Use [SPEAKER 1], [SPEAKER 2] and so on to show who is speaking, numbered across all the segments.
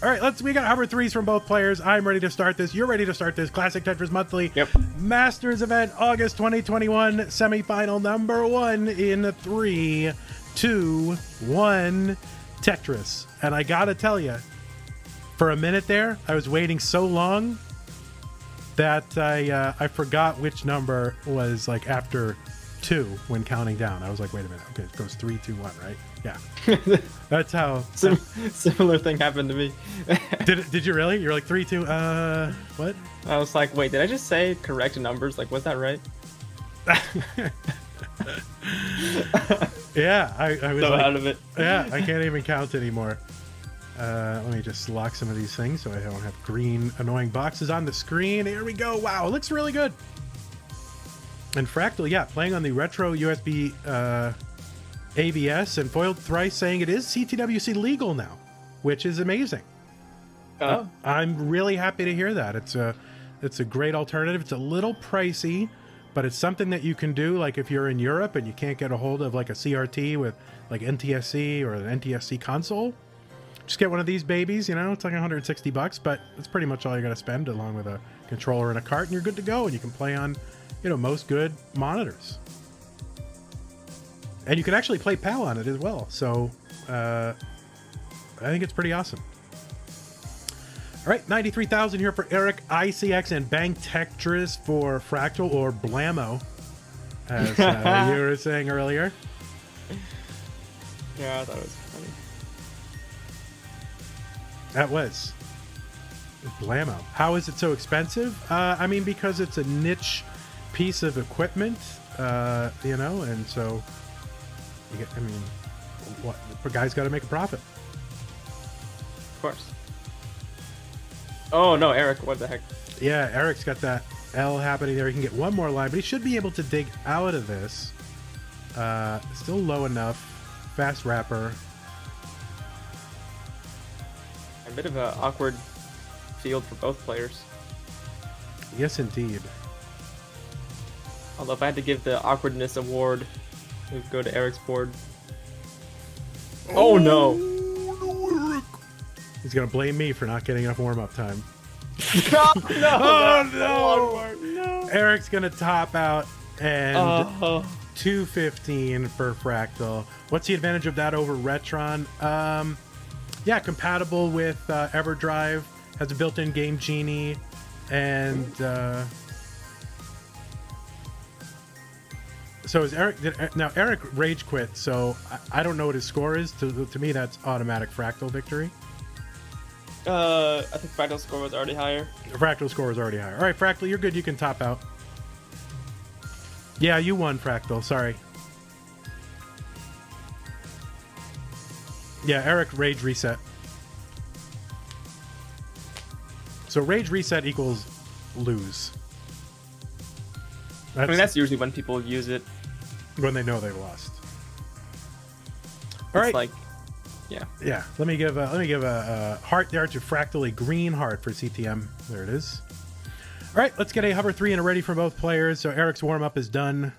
[SPEAKER 1] All right, we got hover threes from both players. I'm ready to start this. You're ready to start this. Classic Tetris Monthly.
[SPEAKER 2] Yep.
[SPEAKER 1] Masters event, August 2021, semifinal number 1 in 3, 2, 1, Tetris. And I gotta tell you, for a minute there, I was waiting so long that I forgot which number was like after 2 when counting down. I was like, wait a minute. Okay, it goes 3, 2, 1, right? Yeah. That's how.
[SPEAKER 2] Similar thing happened to me.
[SPEAKER 1] Did you really? You're like 3, 2. What?
[SPEAKER 2] I was like, wait, did I just say correct numbers? Like, was that right?
[SPEAKER 1] Yeah, I was
[SPEAKER 2] so
[SPEAKER 1] like,
[SPEAKER 2] out of it.
[SPEAKER 1] Yeah, I can't even count anymore. Let me just lock some of these things so I don't have green annoying boxes on the screen. Here we go. Wow, it looks really good. And Fractal, yeah, playing on the retro USB ABS, and foiled thrice saying it is CTWC legal now, which is amazing.
[SPEAKER 2] Oh.
[SPEAKER 1] I'm really happy to hear that. It's a great alternative. It's a little pricey, but it's something that you can do. Like if you're in Europe and you can't get a hold of like a CRT with like NTSC or an NTSC console, just get one of these babies. You know, it's like $160, but it's pretty much all you got to spend, along with a controller and a cart, and you're good to go. And you can play on, you know, most good monitors. And you can actually play PAL on it as well. So I think it's pretty awesome. All right, 93,000 here for Eric, ICX, and Bang Tetris for Fractal, or Blammo, as you were saying earlier.
[SPEAKER 2] Yeah, I thought it was funny.
[SPEAKER 1] That was Blammo. How is it so expensive? I mean, because it's a niche piece of equipment, you know, and so you get, I mean, what, the guy's got to make a profit.
[SPEAKER 2] Of course. Oh no, Eric, what the heck?
[SPEAKER 1] Yeah, Eric's got that L happening there. He can get one more line, but he should be able to dig out of this. Still low enough. Fast wrapper.
[SPEAKER 2] A bit of an awkward field for both players.
[SPEAKER 1] Yes, indeed.
[SPEAKER 2] Although if I had to give the awkwardness award, it would go to Eric's board. Oh no!
[SPEAKER 1] He's gonna blame me for not getting enough warm-up time.
[SPEAKER 2] No!
[SPEAKER 1] Oh no! Eric's gonna top out and 215 for Fractal. What's the advantage of that over Retron? Yeah, compatible with EverDrive, has a built-in Game Genie, and so is Eric. Now Eric rage quit, so I don't know what his score is. To me, that's automatic Fractal victory.
[SPEAKER 2] I think Fractal's score was already higher.
[SPEAKER 1] Fractal score was already higher. All right, Fractal, you're good. You can top out. Yeah, you won, Fractal. Sorry. Yeah, Eric rage reset. So rage reset equals lose.
[SPEAKER 2] I mean, that's usually when people use it.
[SPEAKER 1] When they know they lost. All right.
[SPEAKER 2] Like, yeah.
[SPEAKER 1] Yeah. Let me give a heart there to Fractal, a green heart for CTM. There it is. All right, let's get a hover 3 and a ready for both players. So Eric's warm up is done.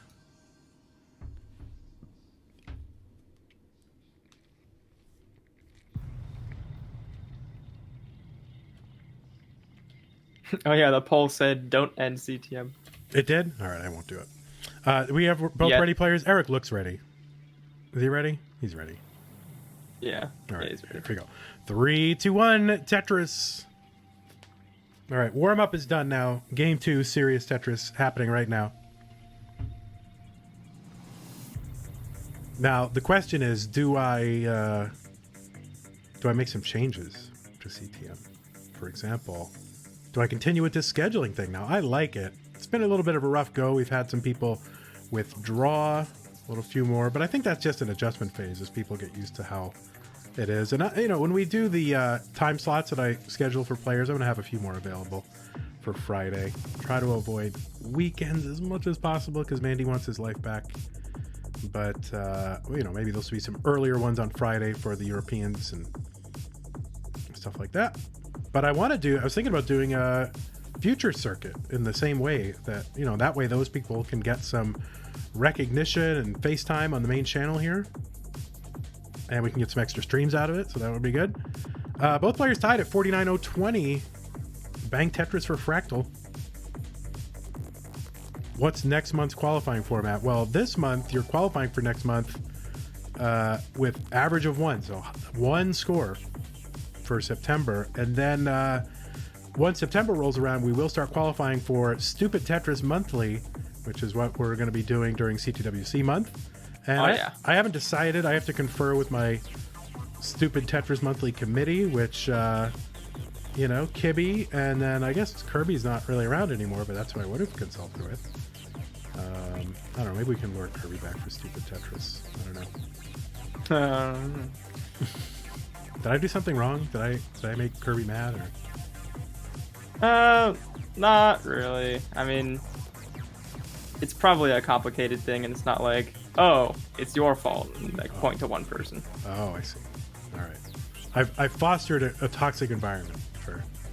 [SPEAKER 2] Oh yeah, the poll said don't end CTM.
[SPEAKER 1] It did? All right, I won't do it. We have both ready players. Eric looks ready. Is he ready? He's ready.
[SPEAKER 2] Yeah.
[SPEAKER 1] All right,
[SPEAKER 2] yeah, he's ready.
[SPEAKER 1] here we go. 3, 2, 1, Tetris. All right, warm up is done now. Game 2, serious Tetris happening right now. Now the question is, do I make some changes to CTM? For example, do I continue with this scheduling thing? Now I like it. It's been a little bit of a rough go. We've had some people withdraw, a little few more, but I think that's just an adjustment phase as people get used to how it is. And you know, when we do the time slots that I schedule for players, I'm going to have a few more available for Friday. Try to avoid weekends as much as possible because Mandy wants his life back. But you know, maybe there'll be some earlier ones on Friday for the Europeans and stuff like that. But I was thinking about doing a future circuit in the same way that, you know, that way those people can get some recognition and FaceTime on the main channel here. And we can get some extra streams out of it, so that would be good. Both players tied at 49-0-20. Bang Tetris for Fractal. What's next month's qualifying format? Well, this month you're qualifying for next month with average of 1, so 1 score for September, and then once September rolls around, we will start qualifying for Stupid Tetris Monthly, which is what we're going to be doing during CTWC month. And I haven't decided. I have to confer with my Stupid Tetris Monthly committee, which Kibby, and then I guess Kirby's not really around anymore, but that's who I would have consulted with. I don't know, maybe we can lure Kirby back for Stupid Tetris. I don't know. Did I do something wrong? Did I make Kirby mad, or?
[SPEAKER 2] Not really. I mean, it's probably a complicated thing, and it's not like, oh, it's your fault, and like point to one person.
[SPEAKER 1] Oh, I see. All right. I've fostered a toxic environment.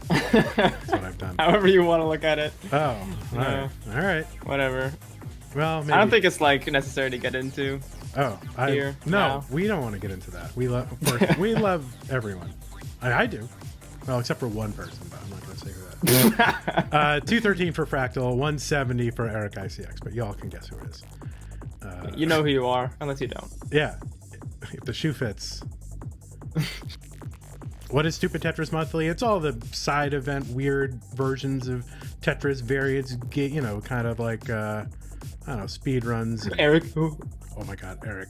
[SPEAKER 1] That's what I've done.
[SPEAKER 2] However you want to look at it.
[SPEAKER 1] Oh, all right.
[SPEAKER 2] Whatever.
[SPEAKER 1] Well, maybe.
[SPEAKER 2] I don't think it's like necessary to get into.
[SPEAKER 1] No,
[SPEAKER 2] now.
[SPEAKER 1] We don't want to get into that. We love, of course, we love everyone. I do. Well, except for one person, but I'm not going to say who that is. 213 for Fractal, 170 for Eric ICX, but y'all can guess who it is.
[SPEAKER 2] You know who you are, unless you don't.
[SPEAKER 1] Yeah, if the shoe fits. What is Stupid Tetris Monthly? It's all the side event weird versions of Tetris variants, kind of like I don't know, speed runs.
[SPEAKER 2] Eric.
[SPEAKER 1] Oh my god, Eric.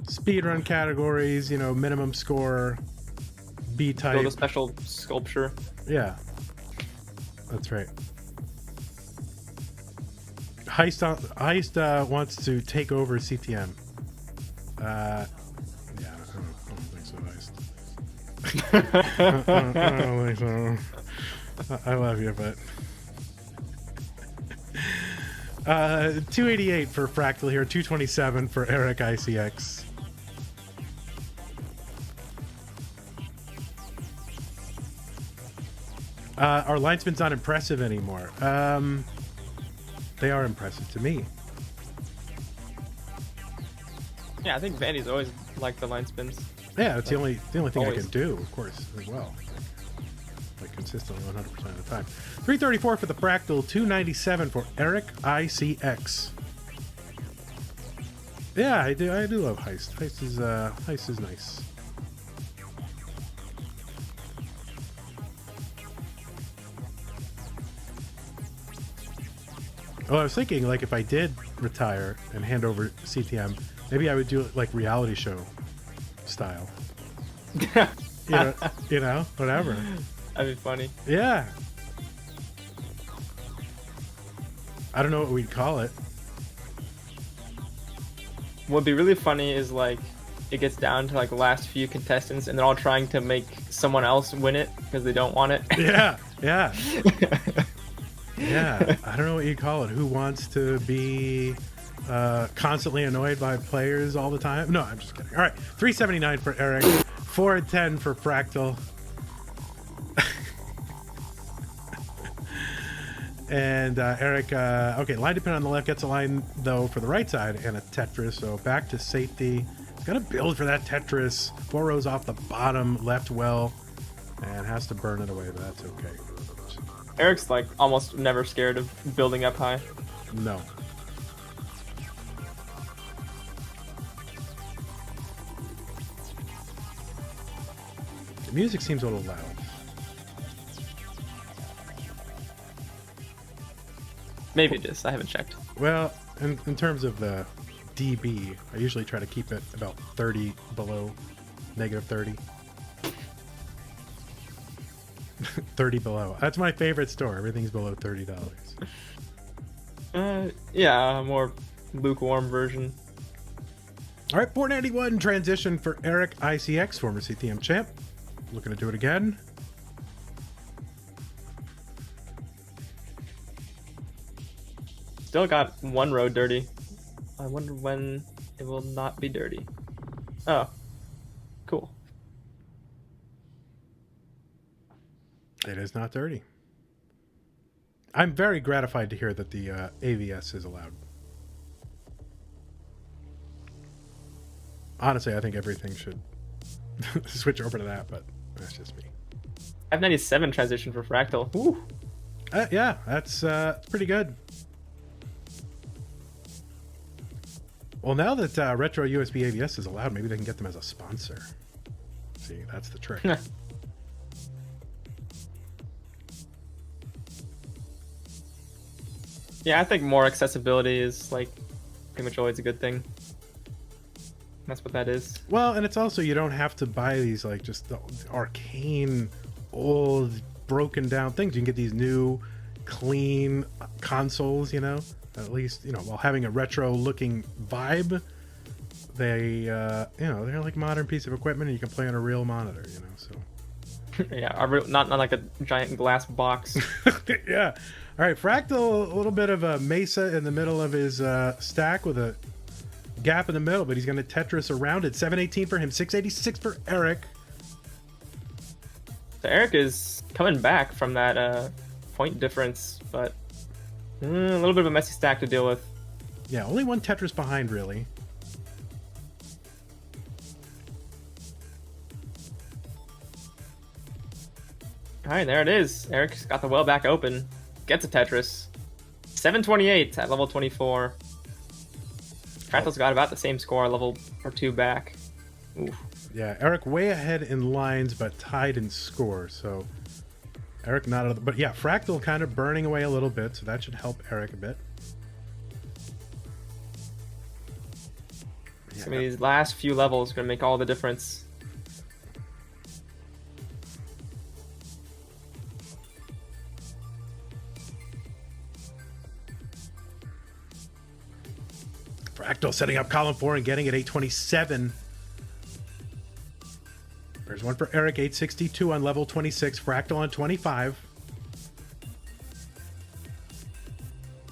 [SPEAKER 1] Speedrun categories, minimum score, B type.
[SPEAKER 2] Build a special sculpture.
[SPEAKER 1] Yeah. That's right. Heist wants to take over CTM. Yeah, I don't think so, Heist. I don't think so. I love you, but 288 for Fractal here, 227 for Eric ICX. Our line spin's not impressive anymore. They are impressive to me.
[SPEAKER 2] Yeah, I think Vandy's always liked the line spins.
[SPEAKER 1] Yeah, it's the only thing
[SPEAKER 2] always.
[SPEAKER 1] I can do, of course, as well. Like consistently 100% of the time. 334 for the Fractal, 297 for Eric ICX. Yeah, I do love Heist. Heist is nice. Well, I was thinking, like, if I did retire and hand over CTM, maybe I would do it like reality show style. Whatever.
[SPEAKER 2] That'd be funny.
[SPEAKER 1] Yeah. I don't know what we'd call it.
[SPEAKER 2] What'd be really funny is like it gets down to like the last few contestants and they're all trying to make someone else win it because they don't want it.
[SPEAKER 1] Yeah. Yeah, I don't know what you'd call it. Who wants to be constantly annoyed by players all the time? No, I'm just kidding. All right, 379 for Eric, 410 for Fractal. And Eric, okay, line dependent on the left, gets a line, though, for the right side and a Tetris. So back to safety. Got to build for that Tetris. 4 rows off the bottom, left well, and has to burn it away, but that's okay.
[SPEAKER 2] Eric's like almost never scared of building up high.
[SPEAKER 1] No. The music seems a little loud.
[SPEAKER 2] Maybe it is. I haven't checked.
[SPEAKER 1] Well, in terms of the dB, I usually try to keep it about 30 below negative 30. 30 below. That's my favorite store. Everything's below $30.
[SPEAKER 2] Yeah, a more lukewarm version.
[SPEAKER 1] All right, 491 transition for Eric ICX, former CTM champ. Looking to do it again.
[SPEAKER 2] Still got one row dirty. I wonder when it will not be dirty. Oh, cool.
[SPEAKER 1] It is not dirty. I'm very gratified to hear that the AVS is allowed. Honestly, I think everything should switch over to that, but that's just me.
[SPEAKER 2] 597 transition for Fractal. Ooh.
[SPEAKER 1] Yeah, that's pretty good. Well, now that retro USB ABS is allowed, maybe they can get them as a sponsor. See, that's the trick.
[SPEAKER 2] Yeah, I think more accessibility is like pretty much always a good thing. That's what that is.
[SPEAKER 1] Well, and it's also, you don't have to buy these like just the arcane, old, broken down things. You can get these new, clean consoles, you know, at least, you know, while having a retro looking vibe. They, you know, they're like a modern piece of equipment and you can play on a real monitor, you know, so.
[SPEAKER 2] Yeah, not like a giant glass box.
[SPEAKER 1] Yeah. All right, Fractal, a little bit of a mesa in the middle of his stack with a gap in the middle, but he's going to Tetris around it. 718 for him, 686 for Eric.
[SPEAKER 2] So Eric is coming back from that point difference, but a little bit of a messy stack to deal with.
[SPEAKER 1] Yeah, only one Tetris behind, really.
[SPEAKER 2] All right, there it is. Eric's got the well back open. Gets a Tetris. 728 at level 24. Fractal's got about the same score, level or 2 back. Oof.
[SPEAKER 1] Yeah, Eric way ahead in lines, but tied in score. So Eric not out of the, but yeah, Fractal kind of burning away a little bit, so that should help Eric a bit.
[SPEAKER 2] Yeah. I mean, these last few levels are gonna make all the difference.
[SPEAKER 1] Fractal setting up column 4 and getting it 827. There's one for Eric, 862 on level 26. Fractal on 25.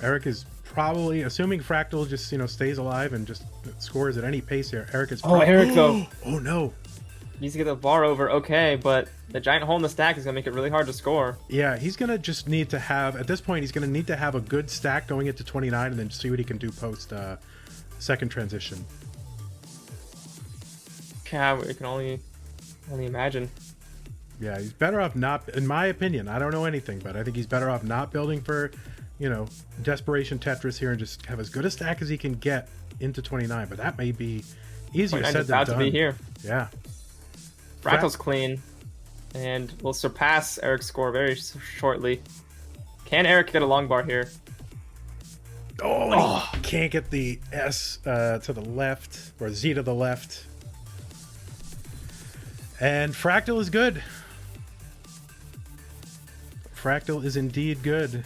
[SPEAKER 1] Eric is probably, assuming Fractal just, you know, stays alive and just scores at any pace here. Eric is
[SPEAKER 2] Eric though.
[SPEAKER 1] Oh no.
[SPEAKER 2] Needs to get the bar over, okay, but the giant hole in the stack is gonna make it really hard to score.
[SPEAKER 1] Yeah, he's gonna just need to have, at this point, he's gonna need to have a good stack going into 29 and then see what he can do post second transition.
[SPEAKER 2] Yeah, we can only imagine.
[SPEAKER 1] Yeah, he's better off not, in my opinion, I don't know anything, but I think he's better off not building for, you know, desperation Tetris here and just have as good a stack as he can get into 29. But that may be easier said than
[SPEAKER 2] about
[SPEAKER 1] done.
[SPEAKER 2] To be here.
[SPEAKER 1] Yeah.
[SPEAKER 2] Fractal's clean and will surpass Eric's score very shortly. Can Eric get a long bar here?
[SPEAKER 1] Oh, he can't get the S to the left, or Z to the left. And Fractal is good. Fractal is indeed good.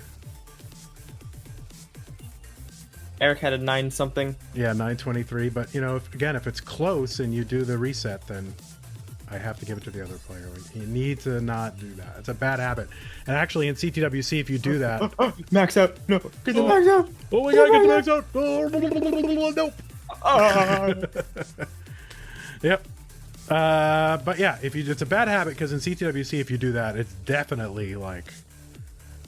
[SPEAKER 2] Eric had a 9 something.
[SPEAKER 1] Yeah, 923. But, you know, if it's close and you do the reset, then I have to give it to the other player. You need to not do that. It's a bad habit. And actually, in CTWC, if you do that...
[SPEAKER 2] Max out. No. Get the max out.
[SPEAKER 1] Oh my god, get the max out. Oh, nope. Yep. But yeah, it's a bad habit because in CTWC, if you do that, it's definitely like...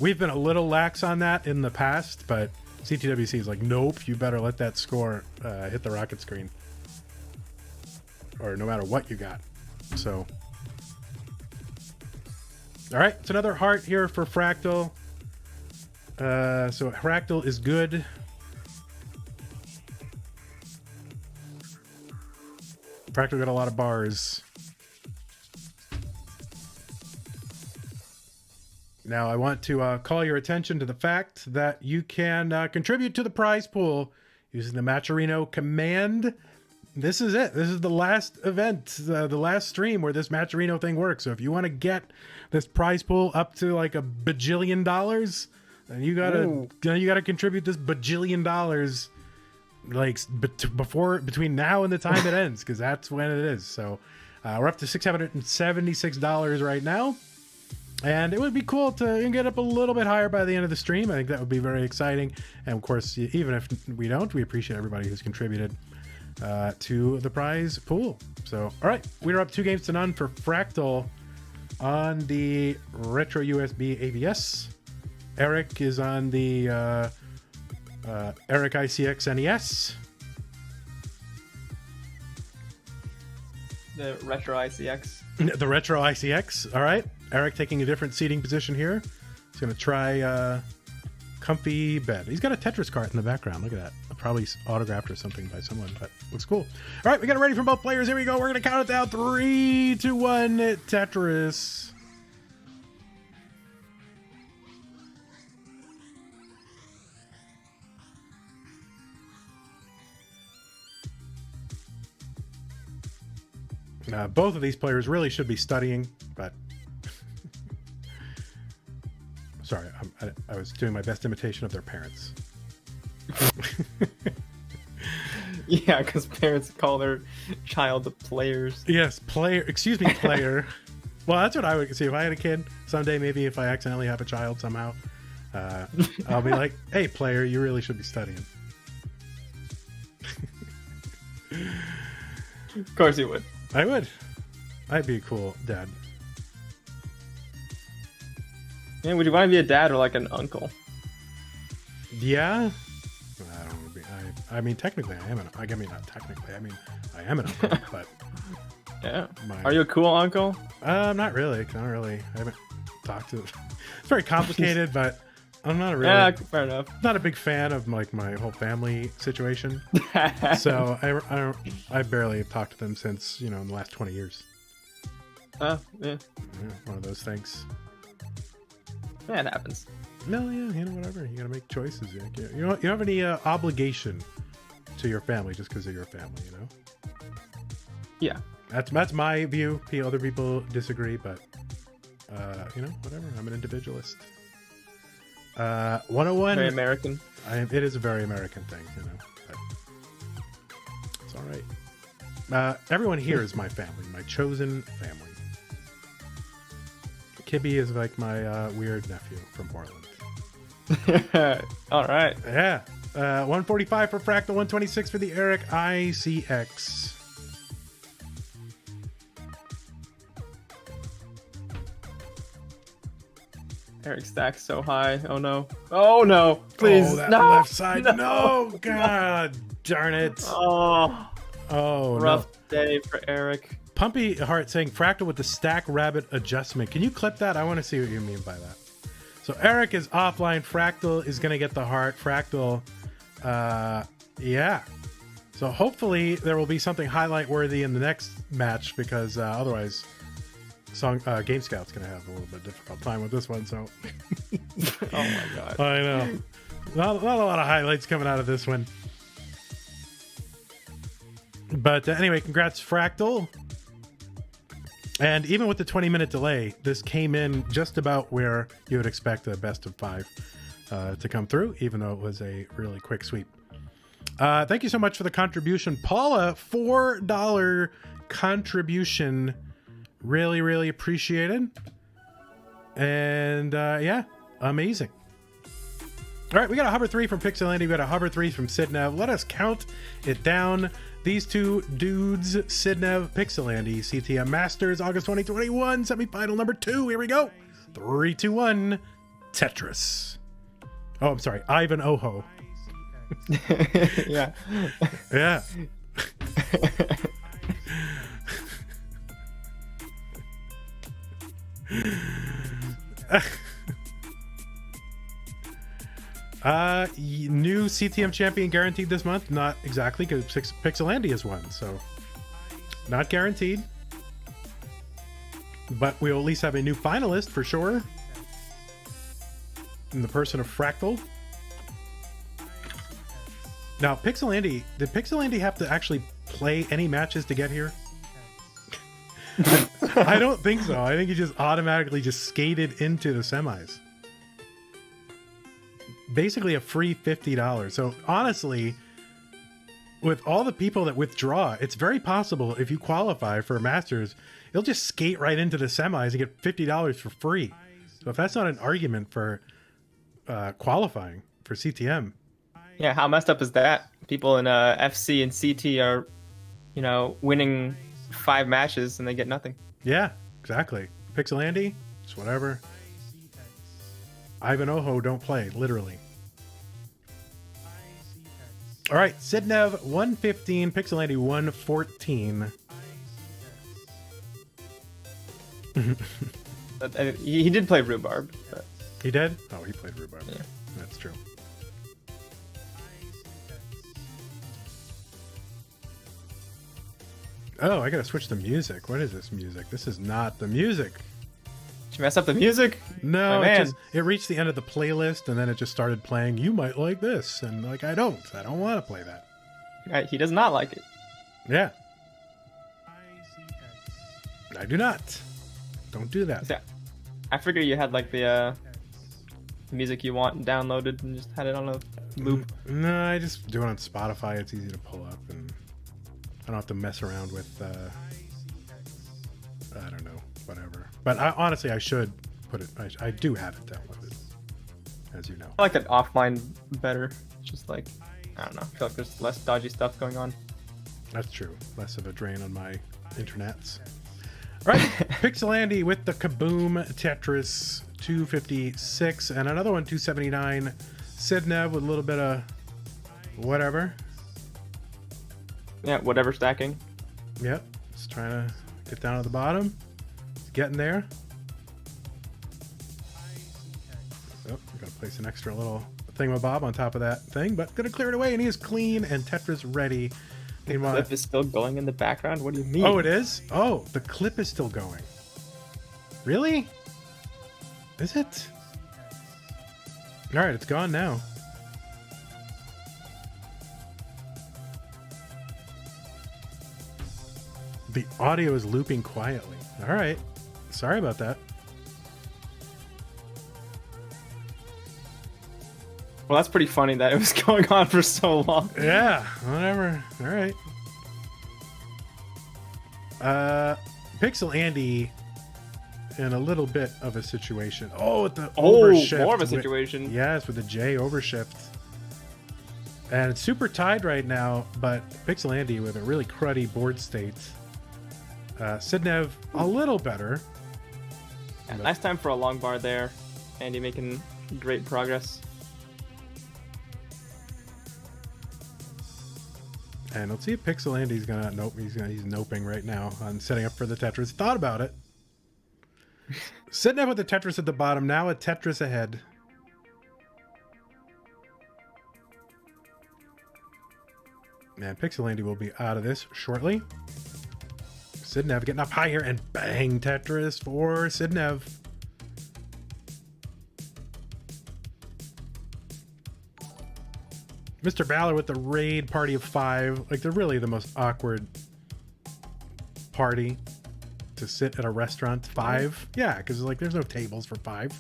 [SPEAKER 1] We've been a little lax on that in the past, but CTWC is like, nope, you better let that score hit the rocket screen. Or no matter what you got. So, all right, it's another heart here for Fractal. So Fractal is good. Fractal got a lot of bars. Now I want to call your attention to the fact that you can contribute to the prize pool using the Matcherino command. This is it. This is the last event, the last stream where this Matcherino thing works. So if you want to get this prize pool up to like $1 bajillion, then you gotta contribute this $1 bajillion like between now and the time it ends, because that's when it is. So we're up to $676 right now, and it would be cool to get up a little bit higher by the end of the stream. I think that would be very exciting. And of course, even if we don't, we appreciate everybody who's contributed to the prize pool. So, all right, we're up 2-0 for Fractal on the retro USB ABS. Eric is on the Eric ICX NES.
[SPEAKER 2] The retro ICX.
[SPEAKER 1] The retro ICX. All right. Eric taking a different seating position here. He's going to try comfy bed. He's got a Tetris cart in the background. Look at that. Probably autographed or something by someone, but looks cool. All right, we got it ready for both players. Here we go. We're going to count it down. 3, 2, 1. Tetris. Both of these players really should be studying, but sorry, I was doing my best imitation of their parents.
[SPEAKER 2] Yeah, because parents call their child the players.
[SPEAKER 1] Yes, player. Excuse me, player. Well, that's what I would see if I had a kid someday. Maybe if I accidentally have a child somehow, I'll be like, "Hey, player, you really should be studying."
[SPEAKER 2] Of course you would.
[SPEAKER 1] I would. I'd be a cool dad.
[SPEAKER 2] Man, would you want to be a dad or like an uncle?
[SPEAKER 1] Yeah. I don't want to be. I mean, technically, I am an. I mean, not technically. I mean, I am an uncle, but.
[SPEAKER 2] Yeah. Are you a cool uncle?
[SPEAKER 1] Not really. Not really. I haven't talked to. It's very complicated, but I'm not a really.
[SPEAKER 2] Yeah, fair enough.
[SPEAKER 1] Not a big fan of like my whole family situation. So I barely have talked to them since in the last 20 years.
[SPEAKER 2] Yeah.
[SPEAKER 1] Yeah, one of those things.
[SPEAKER 2] Yeah, it happens.
[SPEAKER 1] No, yeah, whatever. You gotta make choices. You don't have any obligation to your family just because they're your family.
[SPEAKER 2] Yeah.
[SPEAKER 1] That's my view. Other people disagree, but whatever. I'm an individualist. 101.
[SPEAKER 2] Very American.
[SPEAKER 1] It is a very American thing, but it's all right. Everyone here is my family, my chosen family. Kibby is like my weird nephew from Portland.
[SPEAKER 2] All right.
[SPEAKER 1] Yeah. 145 for Fractal, 126 for the Eric ICX.
[SPEAKER 2] Eric stacks so high. Oh no. Oh no. Please.
[SPEAKER 1] Oh, that
[SPEAKER 2] no.
[SPEAKER 1] left side. No. God darn it. Oh,
[SPEAKER 2] rough day for Eric.
[SPEAKER 1] Pumpy Heart saying Fractal with the stack rabbit adjustment. Can you clip that? I want to see what you mean by that. So Eric is offline. Fractal is going to get the heart. Fractal, yeah. So hopefully there will be something highlight worthy in the next match because otherwise Game Scout's going to have a little bit difficult time with this one. So
[SPEAKER 2] oh my God.
[SPEAKER 1] I know. Not a lot of highlights coming out of this one. But anyway, congrats Fractal. And even with the 20-minute delay, this came in just about where you would expect a best of 5 to come through, even though it was a really quick sweep. Thank you so much for the contribution. Paula, $4 contribution. Really, really appreciated. And yeah, amazing. All right, we got a hover 3 from Pixelandy. We got a hover 3 from Sidnev. Let us count it down. These two dudes, Sidnev, Pixelandy, CTM Masters, August 2021, semifinal number 2. Here we go. 3, 2, 1, Tetris. Oh, I'm sorry, Ivan Oho.
[SPEAKER 2] Yeah.
[SPEAKER 1] Yeah. New CTM champion guaranteed this month? Not exactly, because Pixelandy has won, so not guaranteed. But we'll at least have a new finalist for sure, in the person of Fractal. Now, did Pixelandy have to actually play any matches to get here? I don't think so. I think he just automatically just skated into the semis. Basically a free $50. So honestly, with all the people that withdraw, it's very possible if you qualify for a Masters, you'll just skate right into the semis and get $50 for free. So if that's not an argument for qualifying for CTM.
[SPEAKER 2] Yeah, how messed up is that? People in FC and CT are, winning 5 matches and they get nothing.
[SPEAKER 1] Yeah, exactly. Pixelandy, just whatever. Ivan Oho don't play, literally. All right, Sidnev 115, Pixelandy 114.
[SPEAKER 2] He did play rhubarb. But...
[SPEAKER 1] He did? Oh, he played rhubarb.
[SPEAKER 2] Yeah.
[SPEAKER 1] That's true. Oh, I gotta switch the music. What is this music? This is not the music.
[SPEAKER 2] Did you mess up the music?
[SPEAKER 1] No,
[SPEAKER 2] My man.
[SPEAKER 1] it reached the end of the playlist and then it just started playing. You might like this, and like I don't want to play that.
[SPEAKER 2] He does not like it.
[SPEAKER 1] Yeah, I do not. Don't do that.
[SPEAKER 2] Yeah. I figured you had like the music you want downloaded and just had it on a loop.
[SPEAKER 1] No, I just do it on Spotify. It's easy to pull up, and I don't have to mess around with. I don't know, whatever. But honestly, I should put it. I do have it downloaded, as you know.
[SPEAKER 2] I like it offline better. It's just like, I don't know. I feel like there's less dodgy stuff going on.
[SPEAKER 1] That's true. Less of a drain on my internets. All right, Pixel Andy with the Kaboom Tetris 256 and another one 279. Sidnev with a little bit of whatever.
[SPEAKER 2] Yeah, whatever stacking.
[SPEAKER 1] Yep, just trying to get down to the bottom. Getting there. Oh, I'm gonna place an extra little thingamabob on top of that thing, but gonna clear it away, and he is clean and Tetris ready.
[SPEAKER 2] The clip is still going in the background? What do you mean?
[SPEAKER 1] Oh, it is? Oh, the clip is still going. Really? Is it? All right, it's gone now. The audio is looping quietly. All right. Sorry about that.
[SPEAKER 2] Well, that's pretty funny that it was going on for so long.
[SPEAKER 1] Yeah, whatever. All right. Pixel Andy in a little bit of a situation. Oh, with the overshift.
[SPEAKER 2] More of a situation.
[SPEAKER 1] Yes, with the J overshift. And it's super tied right now, but Pixel Andy with a really cruddy board state. Sidnev a little better.
[SPEAKER 2] Yeah, nice time for a long bar there. Andy making great progress.
[SPEAKER 1] And let's see if Pixel Andy's gonna nope. He's noping right now on setting up for the Tetris. Thought about it. Sidnev with the Tetris at the bottom. Now a Tetris ahead. And Pixel Andy will be out of this shortly. Sidnev getting up higher and bang Tetris for Sidnev. Mr. Baller with the raid party of 5. Like, they're really the most awkward party to sit at a restaurant. 5? Yeah, because like there's no tables for 5.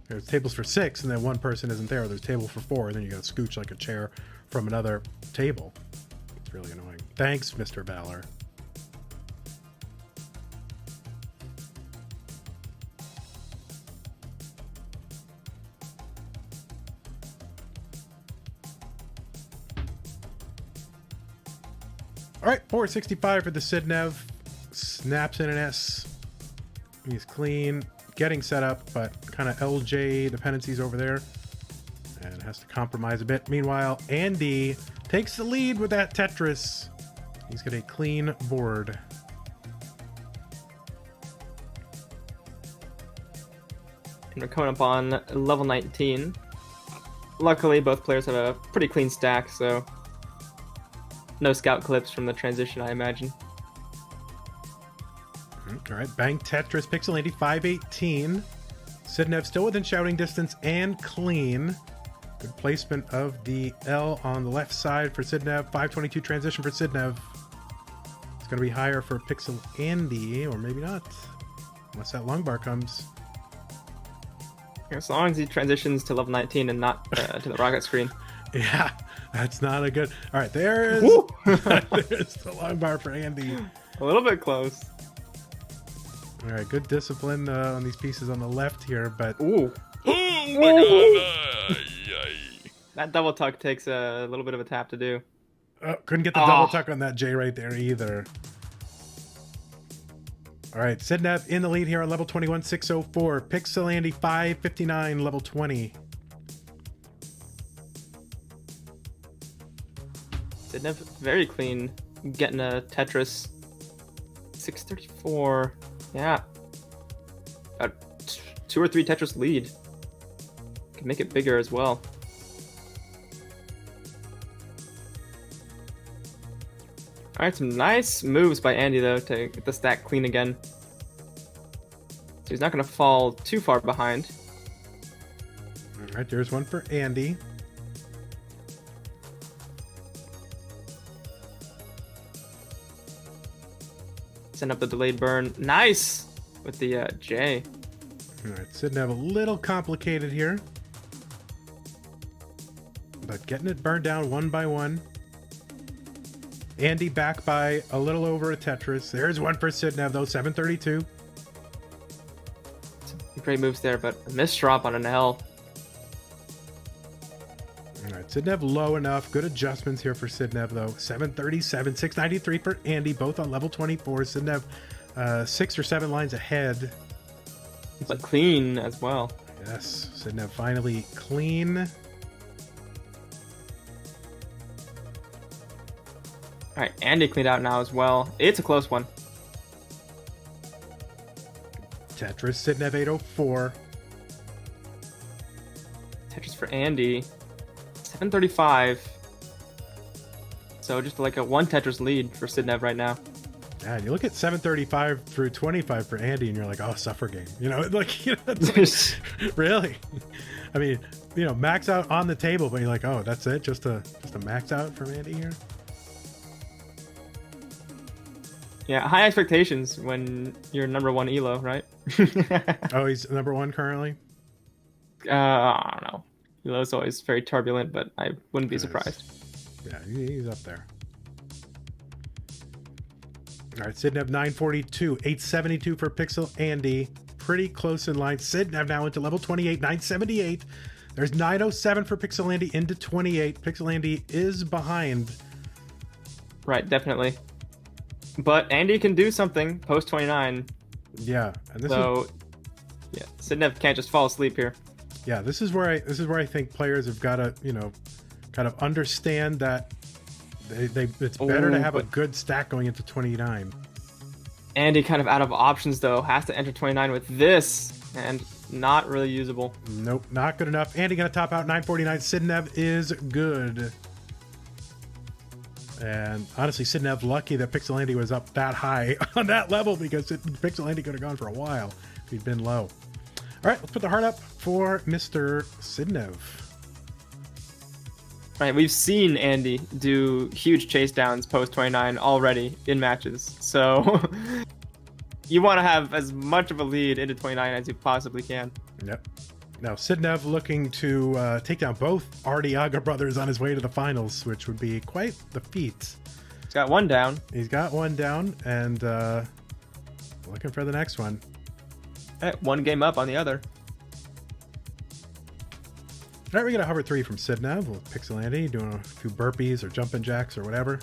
[SPEAKER 1] There's tables for 6, and then one person isn't there. There's a table for 4, and then you gotta scooch like a chair from another table. It's really annoying. Thanks, Mr. Baller. All right, 465 for the Sidnev. Snaps in an S. He's clean, getting set up, but kind of LJ dependencies over there. And has to compromise a bit. Meanwhile, Andy takes the lead with that Tetris. He's got a clean board.
[SPEAKER 2] And we're coming up on level 19. Luckily, both players have a pretty clean stack, so no scout clips from the transition, I imagine.
[SPEAKER 1] All right, bang Tetris, Pixel Andy 518. Sidnev still within shouting distance and clean. Good placement of the L on the left side for Sidnev. 522 transition for Sidnev. It's going to be higher for Pixel Andy, or maybe not, unless that long bar comes.
[SPEAKER 2] As long as he transitions to level 19 and not to the rocket screen.
[SPEAKER 1] Yeah, that's not a good... All right, there is there's the long bar for Andy.
[SPEAKER 2] A little bit close.
[SPEAKER 1] All right, good discipline on these pieces on the left here, but...
[SPEAKER 2] Ooh. Oh my god. That double tuck takes a little bit of a tap to do.
[SPEAKER 1] Couldn't get the double tuck on that J right there either. All right, Sidnev in the lead here on level 21, 604. Pixel Andy 559, level 20.
[SPEAKER 2] Sidnev very clean, getting a Tetris 634. Yeah, a 2 or 3 Tetris lead. Can make it bigger as well. All right, some nice moves by Andy though to get the stack clean again. So he's not going to fall too far behind.
[SPEAKER 1] All right, there's one for Andy.
[SPEAKER 2] Send up the delayed burn. Nice with the J.
[SPEAKER 1] All right, Sidnev a little complicated here, but getting it burned down one by one. Andy back by a little over a Tetris. There's one for Sidnev though, 732.
[SPEAKER 2] Great moves there, but a missed drop on an L.
[SPEAKER 1] All right, Sidnev low enough. Good adjustments here for Sidnev though. 737, 693 for Andy, both on level 24. Sidnev 6 or 7 lines ahead.
[SPEAKER 2] But clean as well.
[SPEAKER 1] Yes, Sidnev finally clean.
[SPEAKER 2] All right, Andy cleaned out now as well. It's a close one.
[SPEAKER 1] Tetris, Sidnev 804.
[SPEAKER 2] Tetris for Andy. 735. So just like a 1 Tetris lead for Sidnev right now.
[SPEAKER 1] Yeah, you look at 735 through 25 for Andy, and you're like, oh, suffer game. You know, like, you know, it's like really? I mean, you know, max out on the table, but you're like, oh, that's it? Just a max out from Andy here?
[SPEAKER 2] Yeah, high expectations when you're number 1 elo, right?
[SPEAKER 1] Oh, he's number 1 currently?
[SPEAKER 2] I don't know. Elo's always very turbulent, but I wouldn't be surprised.
[SPEAKER 1] Yeah, he's up there. All right, Sidnev 942, 872 for Pixel Andy. Pretty close in line. Sidnev now into level 28, 978. There's 907 for Pixel Andy into 28. Pixel Andy is behind.
[SPEAKER 2] Right, definitely. But Andy can do something post 29.
[SPEAKER 1] Yeah, and this
[SPEAKER 2] so yeah, Sidnev can't just fall asleep here.
[SPEAKER 1] Yeah, this is where I think players have got to, you know, kind of understand that it's better to have a good stack going into 29.
[SPEAKER 2] Andy kind of out of options though, has to enter 29 with this, and not really usable.
[SPEAKER 1] Nope, not good enough. Andy gonna top out 949. Sidnev is good. And honestly, Sidnev lucky that Pixel Andy was up that high on that level, because Pixel Andy could have gone for a while if he'd been low. All right, let's put the heart up for Mr. Sidnev.
[SPEAKER 2] Right, we've seen Andy do huge chase downs post 29 already in matches. So you want to have as much of a lead into 29 as you possibly can.
[SPEAKER 1] Yep. Now, Sidnev looking to take down both Arteaga brothers on his way to the finals, which would be quite the feat.
[SPEAKER 2] He's got one down.
[SPEAKER 1] He's got one down, and looking for the next one.
[SPEAKER 2] One game up on the other.
[SPEAKER 1] All right, we get a hover 3 from Sidnev with Pixel Andy doing a few burpees or jumping jacks or whatever.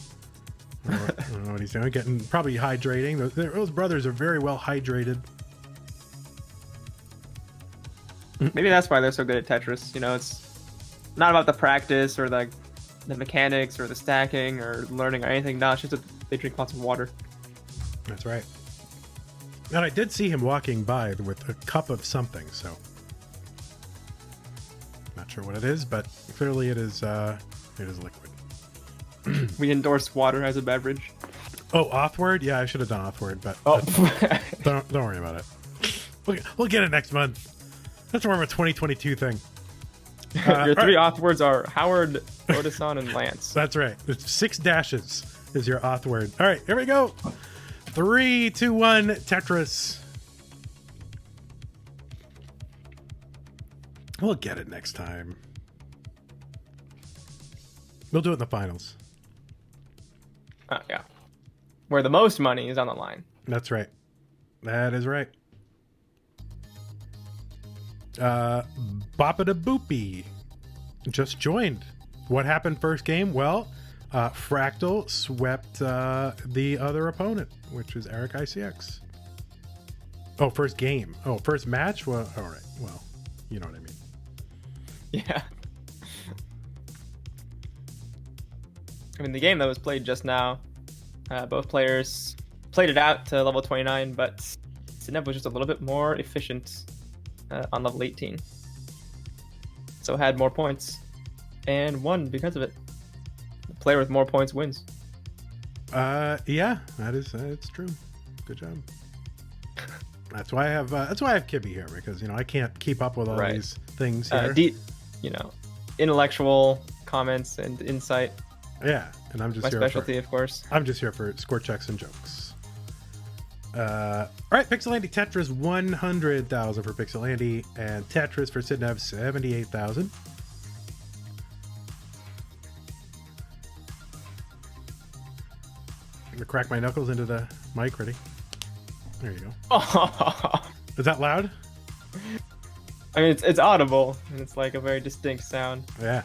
[SPEAKER 1] I don't know what he's doing. Getting probably hydrating. Those brothers are very well hydrated.
[SPEAKER 2] Maybe that's why they're so good at Tetris. You know, it's not about the practice or the mechanics or the stacking or learning or anything. No, it's just that they drink lots of water.
[SPEAKER 1] That's right. And I did see him walking by with a cup of something, so not sure what it is, but clearly it is liquid.
[SPEAKER 2] We endorse water as a beverage.
[SPEAKER 1] Oh, Offward? Yeah, I should have done Offward, but don't worry about it. We'll get it next month. That's more of a 2022 thing.
[SPEAKER 2] Your three Offwords are Howard, Odison, and Lance.
[SPEAKER 1] That's right. It's 6 dashes is your Offword. All right, here we go. 3, 2, 1, Tetris. We'll get it next time. We'll do it in the finals.
[SPEAKER 2] Yeah. Where the most money is on the line.
[SPEAKER 1] That's right. That is right. Boppa da Boopy just joined. What happened first game? Well, Fractal swept the other opponent, which is Eric ICX. Oh, first game. Oh, first match? Well, all right. Well, you know what I mean.
[SPEAKER 2] Yeah. I mean, the game that was played just now, both players played it out to level 29, but Sidnev was just a little bit more efficient on level 18. So had more points and won because of it. The player with more points wins.
[SPEAKER 1] Yeah, it's true. Good job. That's why I have Kibby here, because I can't keep up with all these things here.
[SPEAKER 2] Deep, intellectual comments and insight.
[SPEAKER 1] Yeah, and I'm just
[SPEAKER 2] my specialty, of course.
[SPEAKER 1] I'm just here for score checks and jokes. All right, Pixelandy Tetris 100,000 for Pixelandy, and Tetris for Sidnev 78,000. I'm gonna crack my knuckles into the mic. Ready? There you go.
[SPEAKER 2] Oh.
[SPEAKER 1] Is that loud?
[SPEAKER 2] I mean, it's audible, and it's like a very distinct sound.
[SPEAKER 1] Yeah.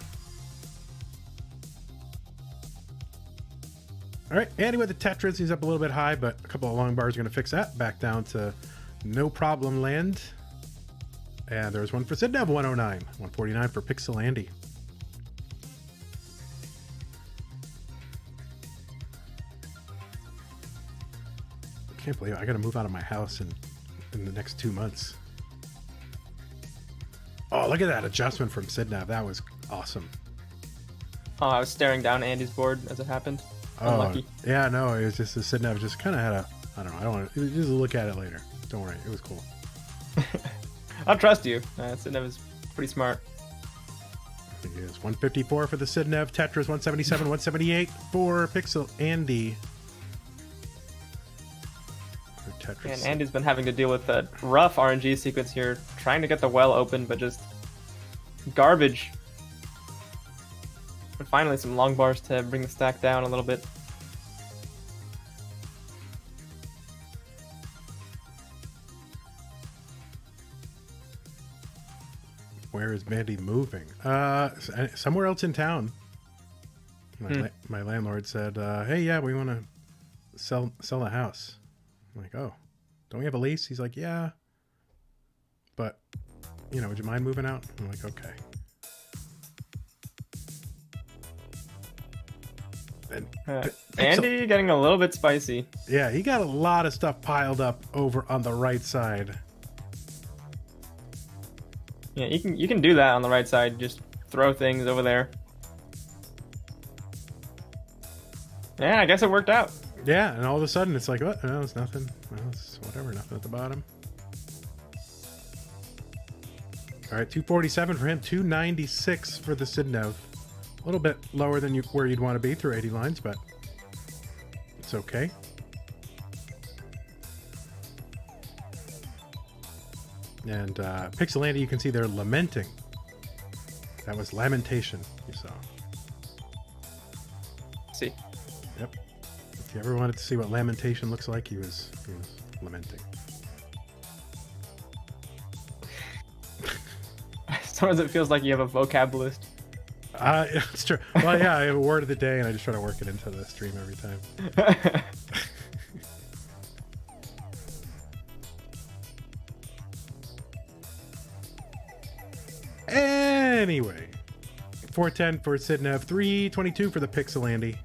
[SPEAKER 1] All right, Andy with the Tetris. He's up a little bit high, but a couple of long bars are going to fix that. Back down to no problem land. And there's one for Sidnev, 109. 149 for Pixelandy. I can't believe I got to move out of my house in the next 2 months. Oh, look at that adjustment from Sidnev. That was awesome.
[SPEAKER 2] Oh, I was staring down Andy's board as it happened. Unlucky.
[SPEAKER 1] Oh, yeah, no, it was just the Sidnev just kind of had a, I don't know, I don't want to, just look at it later. Don't worry, it was cool.
[SPEAKER 2] I'll trust you. Sidnev is pretty smart.
[SPEAKER 1] I think it is 154 for the Sidnev, Tetris 177, 178 for Pixelandy. Tetris.
[SPEAKER 2] And Andy's been having to deal with a rough RNG sequence here, trying to get the well open, but just garbage. And finally, some long bars to bring the stack down a little bit.
[SPEAKER 1] Where is Mandy moving? Somewhere else in town. My landlord said, "Hey, yeah, we want to sell the house." I'm like, "Oh, don't we have a lease?" He's like, "Yeah, but would you mind moving out?" I'm like, "Okay."
[SPEAKER 2] Andy getting a little bit spicy.
[SPEAKER 1] Yeah, he got a lot of stuff piled up over on the right side.
[SPEAKER 2] Yeah, you can do that on the right side. Just throw things over there. Yeah, I guess it worked out.
[SPEAKER 1] Yeah, and all of a sudden it's like, what? No, it's nothing. Well, it's whatever, nothing at the bottom. All right, 247 for him, 296 for the Sidnev. A little bit lower than where you'd want to be through 80 lines, but it's okay. And Pixelandy, you can see they're lamenting. That was lamentation you saw.
[SPEAKER 2] See.
[SPEAKER 1] Yep. If you ever wanted to see what lamentation looks like, he was lamenting.
[SPEAKER 2] Sometimes it feels like you have a vocab list.
[SPEAKER 1] It's true. Well, yeah, I have a word of the day, and I just try to work it into the stream every time. Anyway, 410 for Sidnev, 322 for the Pixelandy.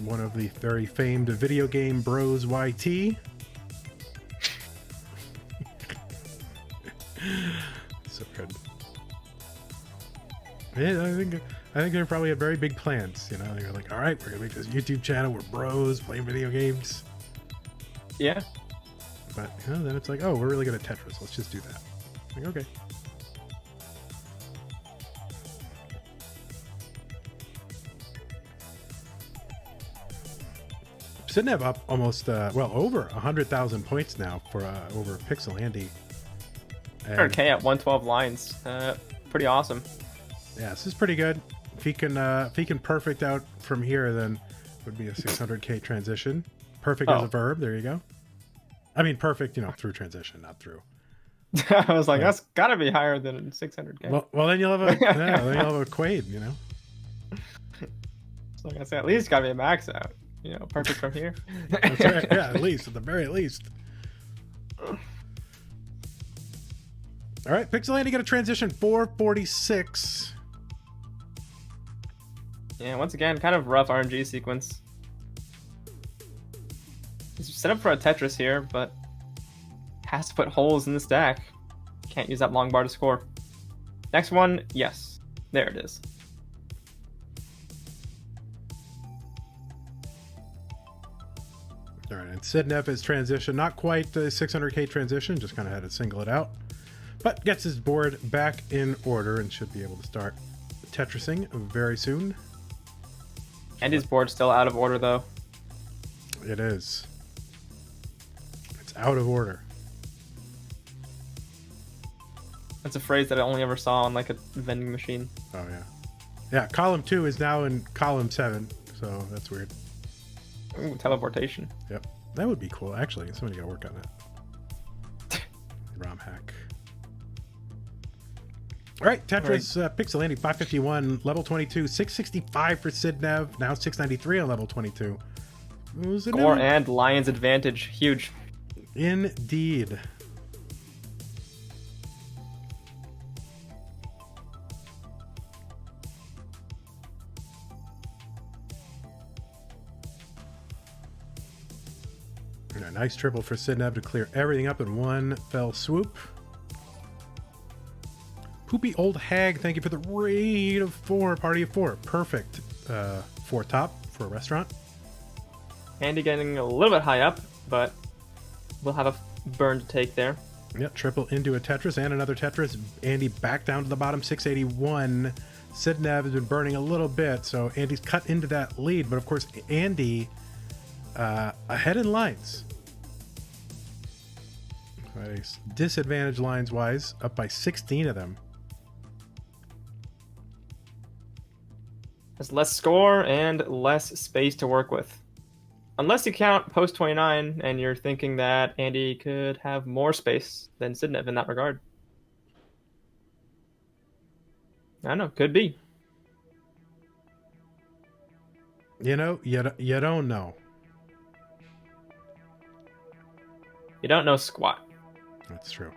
[SPEAKER 1] One of the very famed video game bros YT. So good. Yeah, I think they probably had very big plans. They're like, all right, we're gonna make this YouTube channel. We're bros playing video games.
[SPEAKER 2] Yeah.
[SPEAKER 1] But then it's like, oh, we're really good at Tetris. Let's just do that. Like, okay. Sidnev up almost, over 100,000 points now for over Pixelandy.
[SPEAKER 2] 100K at 112 lines. Pretty awesome.
[SPEAKER 1] Yeah, this is pretty good. If he can perfect out from here, then it would be a 600K transition. Perfect as a verb. There you go. I mean, perfect, through transition, not through.
[SPEAKER 2] I was like, that's gotta be higher than 600K.
[SPEAKER 1] Well, then you'll have a Quaid,
[SPEAKER 2] So like I said, at least gotta be a max out. Perfect from here.
[SPEAKER 1] That's right. Yeah, at least, at the very least. All right, Pixelandy got a transition 446.
[SPEAKER 2] Yeah, once again, kind of rough RNG sequence. He's set up for a Tetris here, but has to put holes in the stack. Can't use that long bar to score. Next one, yes. There it is.
[SPEAKER 1] All right, and Sidnev is transition, not quite the 600k transition, just kind of had to single it out, but gets his board back in order and should be able to start Tetrising very soon.
[SPEAKER 2] And his board's still out of order, though.
[SPEAKER 1] It is. It's out of order.
[SPEAKER 2] That's a phrase that I only ever saw on like a vending machine.
[SPEAKER 1] Oh, yeah. Yeah, column 2 is now in column 7, so that's weird.
[SPEAKER 2] Ooh, teleportation.
[SPEAKER 1] Yep. That would be cool. Actually, somebody got to work on that. ROM hack. All right, Tetris Pixel Andy 551, level 22, 665 for Sidnev, now 693 on level 22.
[SPEAKER 2] Score and Lion's advantage. Huge.
[SPEAKER 1] Indeed. A nice triple for Sidnev to clear everything up in one fell swoop. Poopy Old Hag, thank you for the raid of 4, party of 4. Perfect 4 top for a restaurant.
[SPEAKER 2] Andy getting a little bit high up, but we'll have a burn to take there.
[SPEAKER 1] Yep, triple into a Tetris and another Tetris. Andy back down to the bottom, 681. Sidnev has been burning a little bit, so Andy's cut into that lead. But of course, Andy ahead in lines. Disadvantage lines wise, up by 16 of them.
[SPEAKER 2] There's less score and less space to work with. Unless you count post 29 and you're thinking that Andy could have more space than Sidnev in that regard. I don't know, could be.
[SPEAKER 1] You know, you don't know.
[SPEAKER 2] You don't know squat.
[SPEAKER 1] That's true.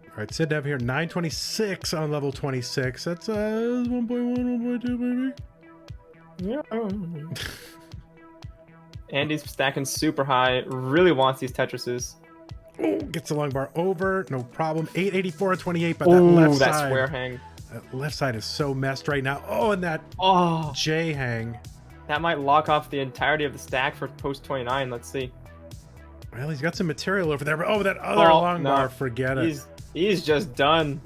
[SPEAKER 1] All right, Sidnev here, 926 on level 26. That's 1.1, 1.2, baby.
[SPEAKER 2] Yeah. Andy's stacking super high. Really wants these Tetrises.
[SPEAKER 1] Oh, gets the long bar over. No problem. 884 on 28, but that left
[SPEAKER 2] that
[SPEAKER 1] side.
[SPEAKER 2] square hang.
[SPEAKER 1] That left side is so messed right now. Oh, and that J hang.
[SPEAKER 2] That might lock off the entirety of the stack for post 29. Let's see.
[SPEAKER 1] Well, he's got some material over there. But that other long bar, forget it.
[SPEAKER 2] He's just done.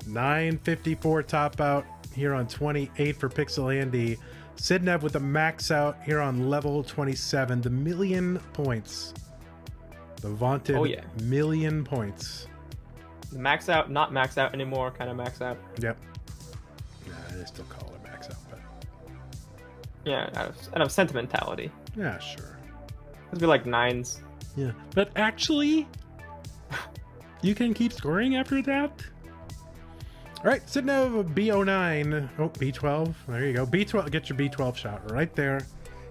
[SPEAKER 1] 954 top out here on 28 for Pixel Andy. Sidnev with the max out here on level 27. The million points. The vaunted million points.
[SPEAKER 2] The max out, not max out anymore, kind of max out.
[SPEAKER 1] Yep. Yeah, they still call it max out, but
[SPEAKER 2] yeah, out of sentimentality.
[SPEAKER 1] Yeah, sure.
[SPEAKER 2] It'd be like 9s.
[SPEAKER 1] Yeah, but actually, you can keep scoring after that. All right, Sidnev B09. Oh, B12. There you go. B12. Get your B12 shot right there.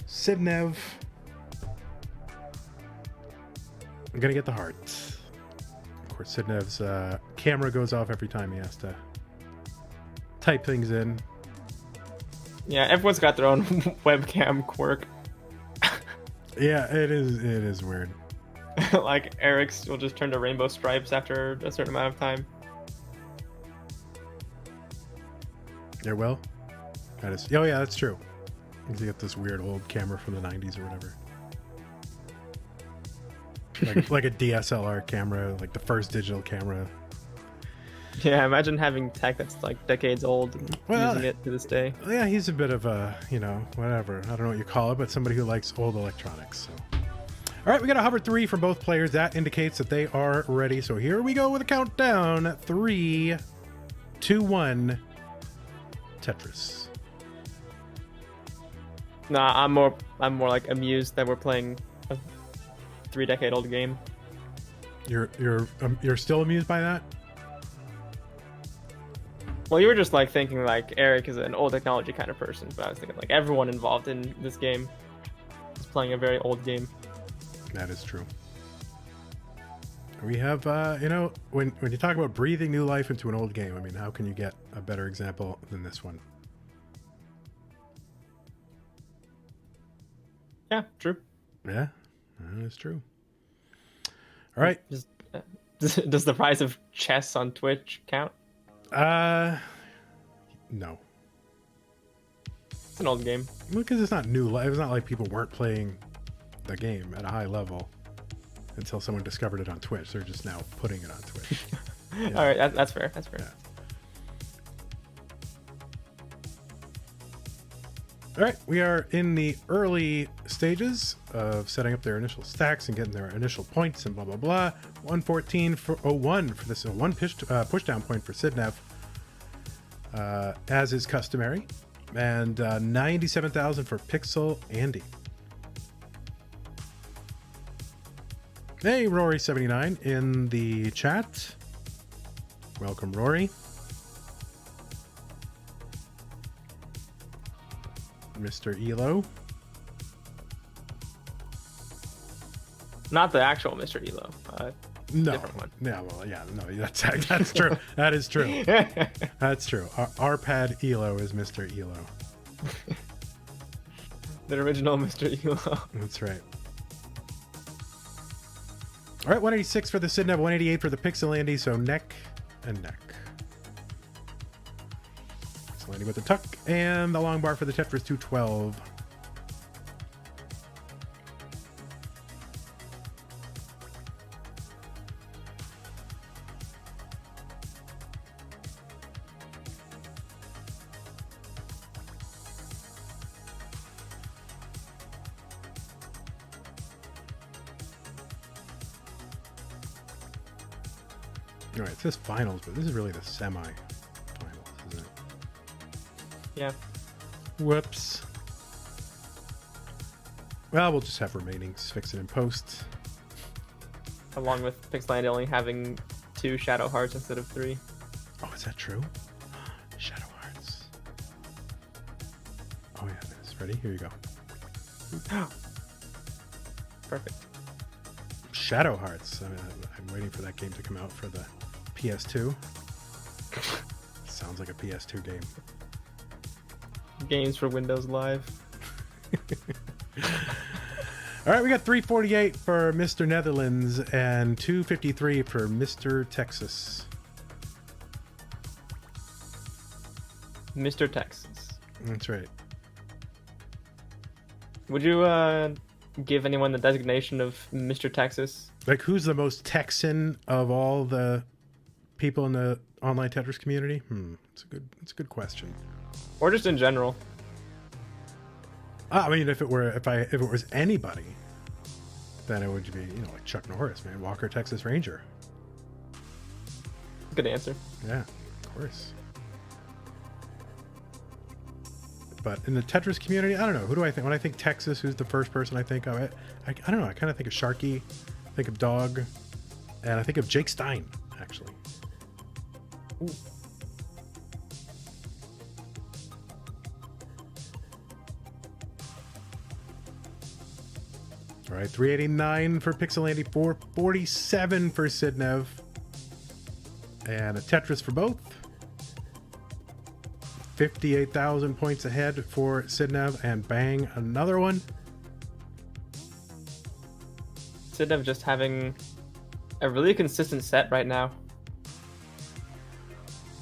[SPEAKER 1] Sidnev. I'm gonna get the heart. Of course, Sidnev's camera goes off every time he has to type things in.
[SPEAKER 2] Yeah, everyone's got their own webcam quirk.
[SPEAKER 1] Yeah, it is weird.
[SPEAKER 2] Like Eric's will just turn to rainbow stripes after a certain amount of time.
[SPEAKER 1] There will? That is. Oh yeah, that's true. You get this weird old camera from the 90s or whatever. like a DSLR camera, like the first digital camera.
[SPEAKER 2] Yeah, imagine having tech that's like decades old and using it to this day.
[SPEAKER 1] Yeah, he's a bit of a, whatever. I don't know what you call it, but somebody who likes old electronics. So. All right, we got a hover 3 from both players. That indicates that they are ready. So here we go with a countdown. 3, 2, 1. Tetris.
[SPEAKER 2] Nah, I'm more like amused that we're playing a 3-decade-old game.
[SPEAKER 1] You're still amused by that?
[SPEAKER 2] Well, you were just like thinking like Eric is an old technology kind of person, but I was thinking like everyone involved in this game is playing a very old game.
[SPEAKER 1] That is true. We have, when you talk about breathing new life into an old game, I mean, how can you get a better example than this one?
[SPEAKER 2] Yeah, true.
[SPEAKER 1] Yeah, that is true. All right.
[SPEAKER 2] Does the price of chess on Twitch count?
[SPEAKER 1] No.
[SPEAKER 2] It's an old game.
[SPEAKER 1] Because it's not new. It's not like people weren't playing the game at a high level until someone discovered it on Twitch. They're just now putting it on Twitch. Yeah.
[SPEAKER 2] All right, that's fair. That's fair.
[SPEAKER 1] Yeah. All right, we are in the early stages of setting up their initial stacks and getting their initial points and blah, blah, blah. 114 for 01 for this one push down point for Sidnev, as is customary. And 97,000 for Pixel Andy. Hey, Rory79 in the chat. Welcome, Rory. Mr. Elo.
[SPEAKER 2] Not the actual Mr. Elo.
[SPEAKER 1] No.
[SPEAKER 2] Different one.
[SPEAKER 1] Yeah, well, yeah, no, that's true. That is true. That's true. Our pad Elo is Mr. Elo.
[SPEAKER 2] The original Mr. Elo.
[SPEAKER 1] That's right. All right, 186 for the Sidnev, 188 for the Pixel Andy, so neck and neck. Pixel Andy with the tuck, and the long bar for the Tetris 212. All right, it says finals, but this is really the semi-finals, isn't it?
[SPEAKER 2] Yeah.
[SPEAKER 1] Whoops. Well, we'll just have remainings, fix it in post.
[SPEAKER 2] Along with Pixeland only having 2 Shadow Hearts instead of 3.
[SPEAKER 1] Oh, is that true? Shadow Hearts. Oh yeah, it is. Ready? Here you go.
[SPEAKER 2] Perfect.
[SPEAKER 1] Shadow Hearts. I'm waiting for that game to come out for the PS2. Sounds like a PS2 game.
[SPEAKER 2] Games for Windows Live.
[SPEAKER 1] All right, we got 348 for Mr. Netherlands and 253 for Mr. Texas.
[SPEAKER 2] Mr. Texas.
[SPEAKER 1] That's right.
[SPEAKER 2] Would you give anyone the designation of Mr. Texas?
[SPEAKER 1] Like, who's the most Texan of all the people in the online Tetris community? It's a good question.
[SPEAKER 2] Or just in general?
[SPEAKER 1] I mean, if it was anybody, then it would be, like Chuck Norris, man, Walker, Texas Ranger.
[SPEAKER 2] Good answer.
[SPEAKER 1] Yeah, of course. But in the Tetris community, I don't know. Who do I think? When I think Texas, who's the first person I think of? I don't know. I kind of think of Sharky, think of Dog, and I think of Jake Stein, actually.
[SPEAKER 2] Ooh.
[SPEAKER 1] All right, 389 for Pixel Andy, 447 for Sidnev, and a Tetris for both. 58,000 points ahead for Sidnev, and bang, another one.
[SPEAKER 2] Sidnev just having a really consistent set right now.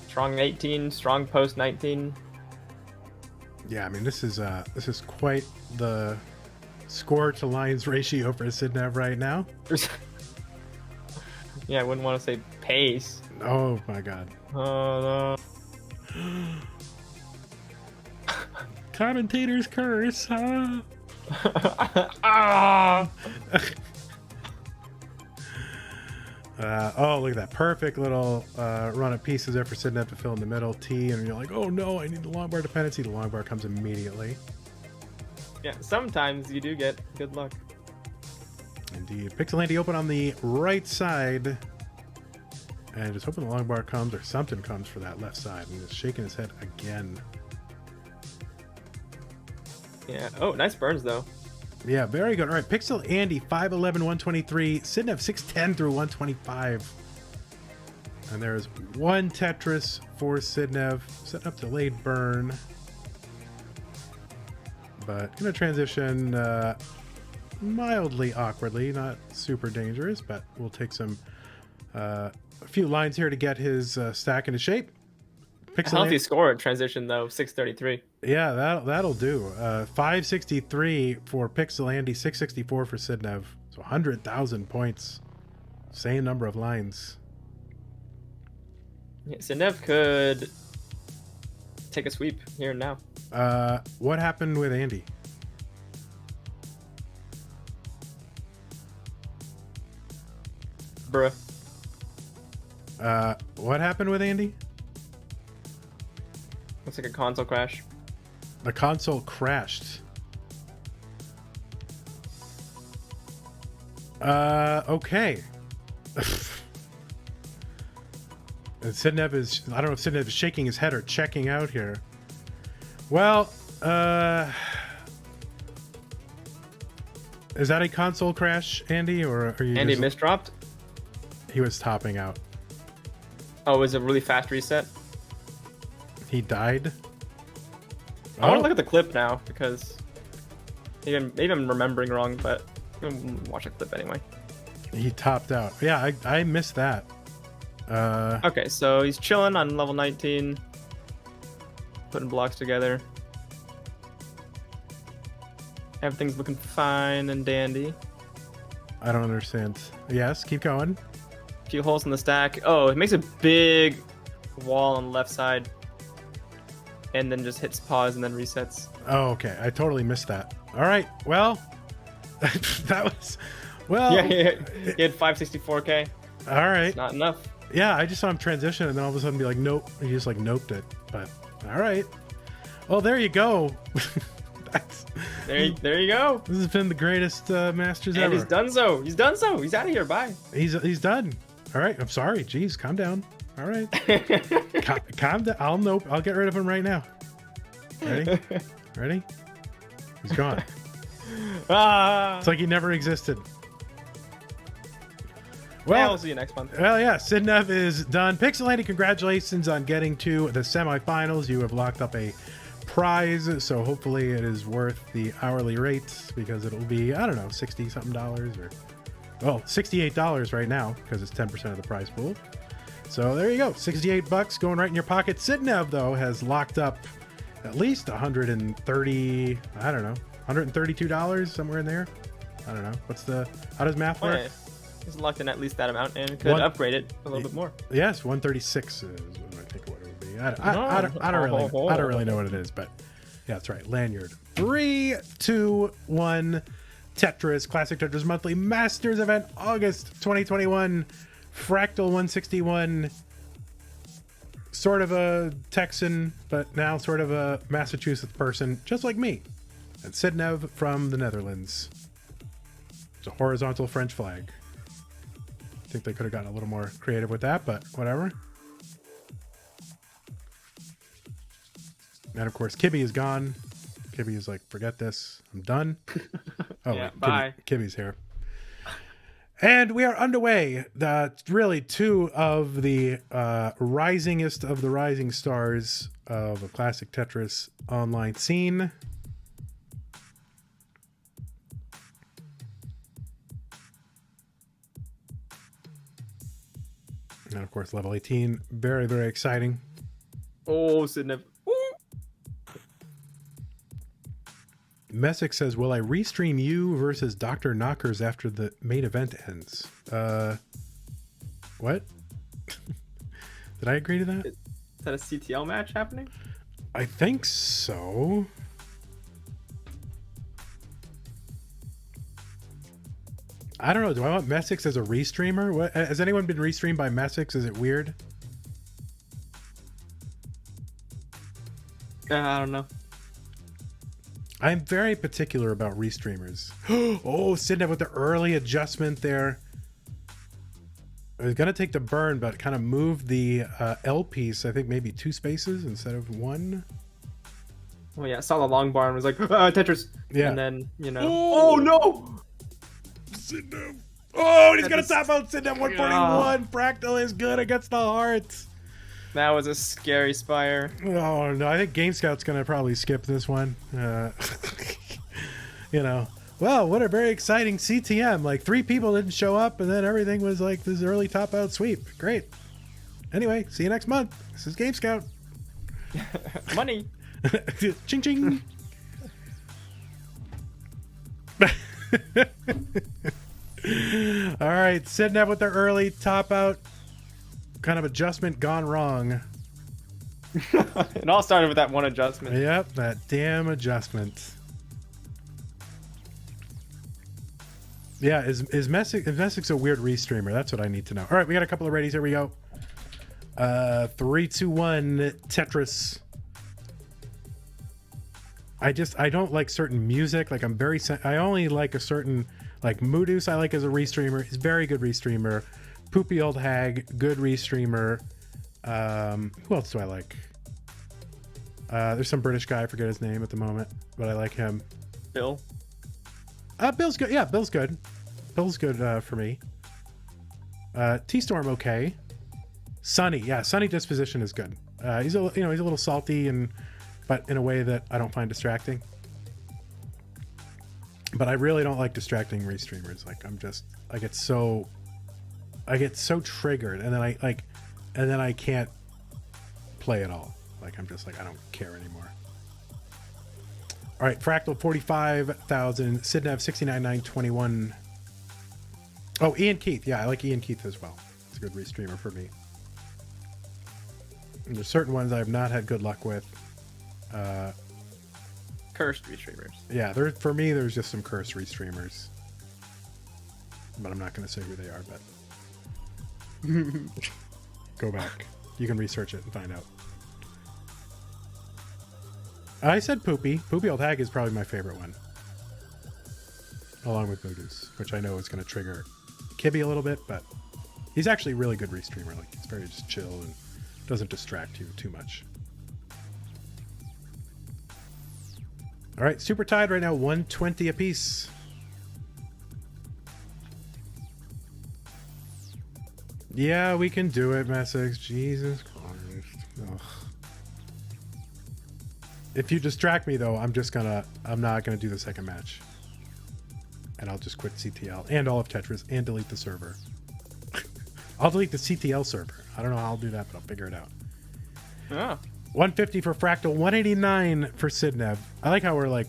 [SPEAKER 2] Strong 18, strong post 19.
[SPEAKER 1] Yeah, I mean, this is quite the score to lines ratio for Sidnev right now.
[SPEAKER 2] Yeah, I wouldn't want to say pace.
[SPEAKER 1] Oh my god.
[SPEAKER 2] Oh
[SPEAKER 1] no. Commentator's curse, huh? Oh, look at that. Perfect little run of pieces there for Sidnev to fill in the middle. T, and you're like, oh no, I need the long bar dependency. The long bar comes immediately.
[SPEAKER 2] Yeah, sometimes you do get good luck.
[SPEAKER 1] Indeed. Pixel Andy open on the right side. And just hoping the long bar comes or something comes for that left side. And just shaking his head again.
[SPEAKER 2] Yeah. Oh, nice burns, though.
[SPEAKER 1] Yeah, very good. All right, Pixel Andy, 5'11", 123. Sidnev, 6'10" through 125. And there's one Tetris for Sidnev. Setting up delayed burn. but gonna transition mildly awkwardly, not super dangerous, but we'll take some a few lines here to get his stack into shape.
[SPEAKER 2] A healthy score at transition though, 633.
[SPEAKER 1] Yeah, that'll do. 563 for Pixel Andy, 664 for Sidnev. So 100,000 points. Same number of lines.
[SPEAKER 2] Yeah, Sidnev could take a sweep here and now.
[SPEAKER 1] What happened with Andy?
[SPEAKER 2] Bruh.
[SPEAKER 1] What happened with Andy?
[SPEAKER 2] Looks like a console crash.
[SPEAKER 1] The console crashed. Okay. And Sidnev is, I don't know if Sidnev is shaking his head or checking out here. Well, is that a console crash, Andy, or are you?
[SPEAKER 2] Andy misdropped?
[SPEAKER 1] He was topping out.
[SPEAKER 2] Oh, it was a really fast reset?
[SPEAKER 1] He died?
[SPEAKER 2] I want to look at the clip now, because maybe I'm remembering wrong, but I'm going to watch the clip anyway.
[SPEAKER 1] He topped out. Yeah, I missed that.
[SPEAKER 2] Okay, so he's chilling on level 19, putting blocks together. Everything's looking fine and dandy.
[SPEAKER 1] I don't understand. Yes, keep going.
[SPEAKER 2] A few holes in the stack. Oh, it makes a big wall on the left side, and then just hits pause and then resets.
[SPEAKER 1] Oh, okay. I totally missed that. All right. Well, that was... Well...
[SPEAKER 2] Yeah, he had 564k.
[SPEAKER 1] All right.
[SPEAKER 2] It's not enough.
[SPEAKER 1] Yeah, I just saw him transition and then all of a sudden be like, nope. He just like noped it. But all right. Well, there you go.
[SPEAKER 2] There you go.
[SPEAKER 1] This has been the greatest Masters ever.
[SPEAKER 2] And he's done so. He's done so. He's out of here. Bye.
[SPEAKER 1] He's done. All right. I'm sorry. Jeez, calm down. All right. Calm down. I'll nope. I'll get rid of him right now. Ready? Ready? He's gone. It's like he never existed. Well,
[SPEAKER 2] yeah, we'll see you next month.
[SPEAKER 1] Well, yeah, Sidnev is done. Pixel Andy, congratulations on getting to the semifinals. You have locked up a prize, so hopefully it is worth the hourly rate, because it'll be, I don't know, $60-something or, well, $68 right now, because it's 10% of the prize pool. So there you go, $68 going right in your pocket. Sidnev, though, has locked up at least $130, I don't know, $132, somewhere in there. I don't know. How does math work?
[SPEAKER 2] Yeah. He's locked in at least that amount and could upgrade it a little bit more.
[SPEAKER 1] Yes, 136 is what I think what it would be. I don't really know what it is, but yeah, that's right. Lanyard. 3, 2, 1. Tetris, Classic Tetris Monthly Masters event, August 2021. Fractal 161. Sort of a Texan, but now sort of a Massachusetts person, just like me. And Sidnev from the Netherlands. It's a horizontal French flag. I think they could have gotten a little more creative with that, but whatever. And of course, Kibby is gone. Kibby is like, forget this. I'm done. Oh,
[SPEAKER 2] yeah,
[SPEAKER 1] wait,
[SPEAKER 2] bye.
[SPEAKER 1] Kibby's here. And we are underway. Really two of the risingest of the rising stars of a classic Tetris online scene. And of course, level 18. Very, very exciting.
[SPEAKER 2] Oh, Sidnev.
[SPEAKER 1] Messick says, will I restream you versus Dr. Knockers after the main event ends? What? Did I agree to that?
[SPEAKER 2] Is that a CTL match happening?
[SPEAKER 1] I think so. I don't know. Do I want Messick as a restreamer? What, has anyone been restreamed by Messick? Is it weird?
[SPEAKER 2] I don't know.
[SPEAKER 1] I'm very particular about restreamers. Oh, Sidnev with the early adjustment there. I was going to take the burn, but kind of moved the L piece, I think maybe 2 spaces instead of 1.
[SPEAKER 2] Oh, yeah. I saw the long bar and was like, Tetris.
[SPEAKER 1] Yeah.
[SPEAKER 2] And then, you know. Oh, no!
[SPEAKER 1] Sidnev. Oh, he's going to top out Sidnev 141. Fractal is good against the hearts.
[SPEAKER 2] That was a scary spire.
[SPEAKER 1] Oh, no. I think Game Scout's going to probably skip this one. You know, well, what a very exciting CTM. Like 3 people didn't show up and then everything was like this early top out sweep. Great. Anyway, see you next month. This is Game Scout.
[SPEAKER 2] Money.
[SPEAKER 1] Ching ching. All right, Sidnev with their early top out kind of adjustment gone wrong.
[SPEAKER 2] It all started with that one adjustment.
[SPEAKER 1] Yep, that damn adjustment. Yeah, is Messick's a weird restreamer? That's what I need to know. All right, we got a couple of readies. Here we go. 3, 2, 1, Tetris. I don't like certain music. Like I only like a certain, like Moodus I like as a restreamer. He's a very good restreamer. Poopy Old Hag, good restreamer. Who else do I like? There's some British guy, I forget his name at the moment, but I like him.
[SPEAKER 2] Bill.
[SPEAKER 1] Bill's good. Yeah, Bill's good. Bill's good for me. T-Storm okay. Sunny, yeah, Sunny disposition is good. He's a little salty but in a way that I don't find distracting. But I really don't like distracting restreamers. Like I get so triggered, and then I can't play at all. Like I'm just like I don't care anymore. All right, Fractal 45,000, Sidnev 69,921. Oh, Ian Keith, yeah, I like Ian Keith as well. It's a good restreamer for me. And there's certain ones I have not had good luck with.
[SPEAKER 2] Cursed restreamers.
[SPEAKER 1] Yeah, for me, there's just some cursed restreamers. But I'm not going to say who they are, but... Go back. You can research it and find out. I said Poopy. Poopy Old Hag is probably my favorite one. Along with Moodus, which I know is going to trigger Kibby a little bit, but he's actually a really good restreamer. Like, he's very just chill and doesn't distract you too much. All right, super tied right now, 120 apiece. Yeah, we can do it, Messix. Jesus Christ. Ugh. If you distract me, though, I'm not gonna do the second match. And I'll just quit CTL and all of Tetris and delete the server. I'll delete the CTL server. I don't know how I'll do that, but I'll figure it out.
[SPEAKER 2] Yeah.
[SPEAKER 1] 150 for Fractal, 189 for Sidnev. I like how we're like,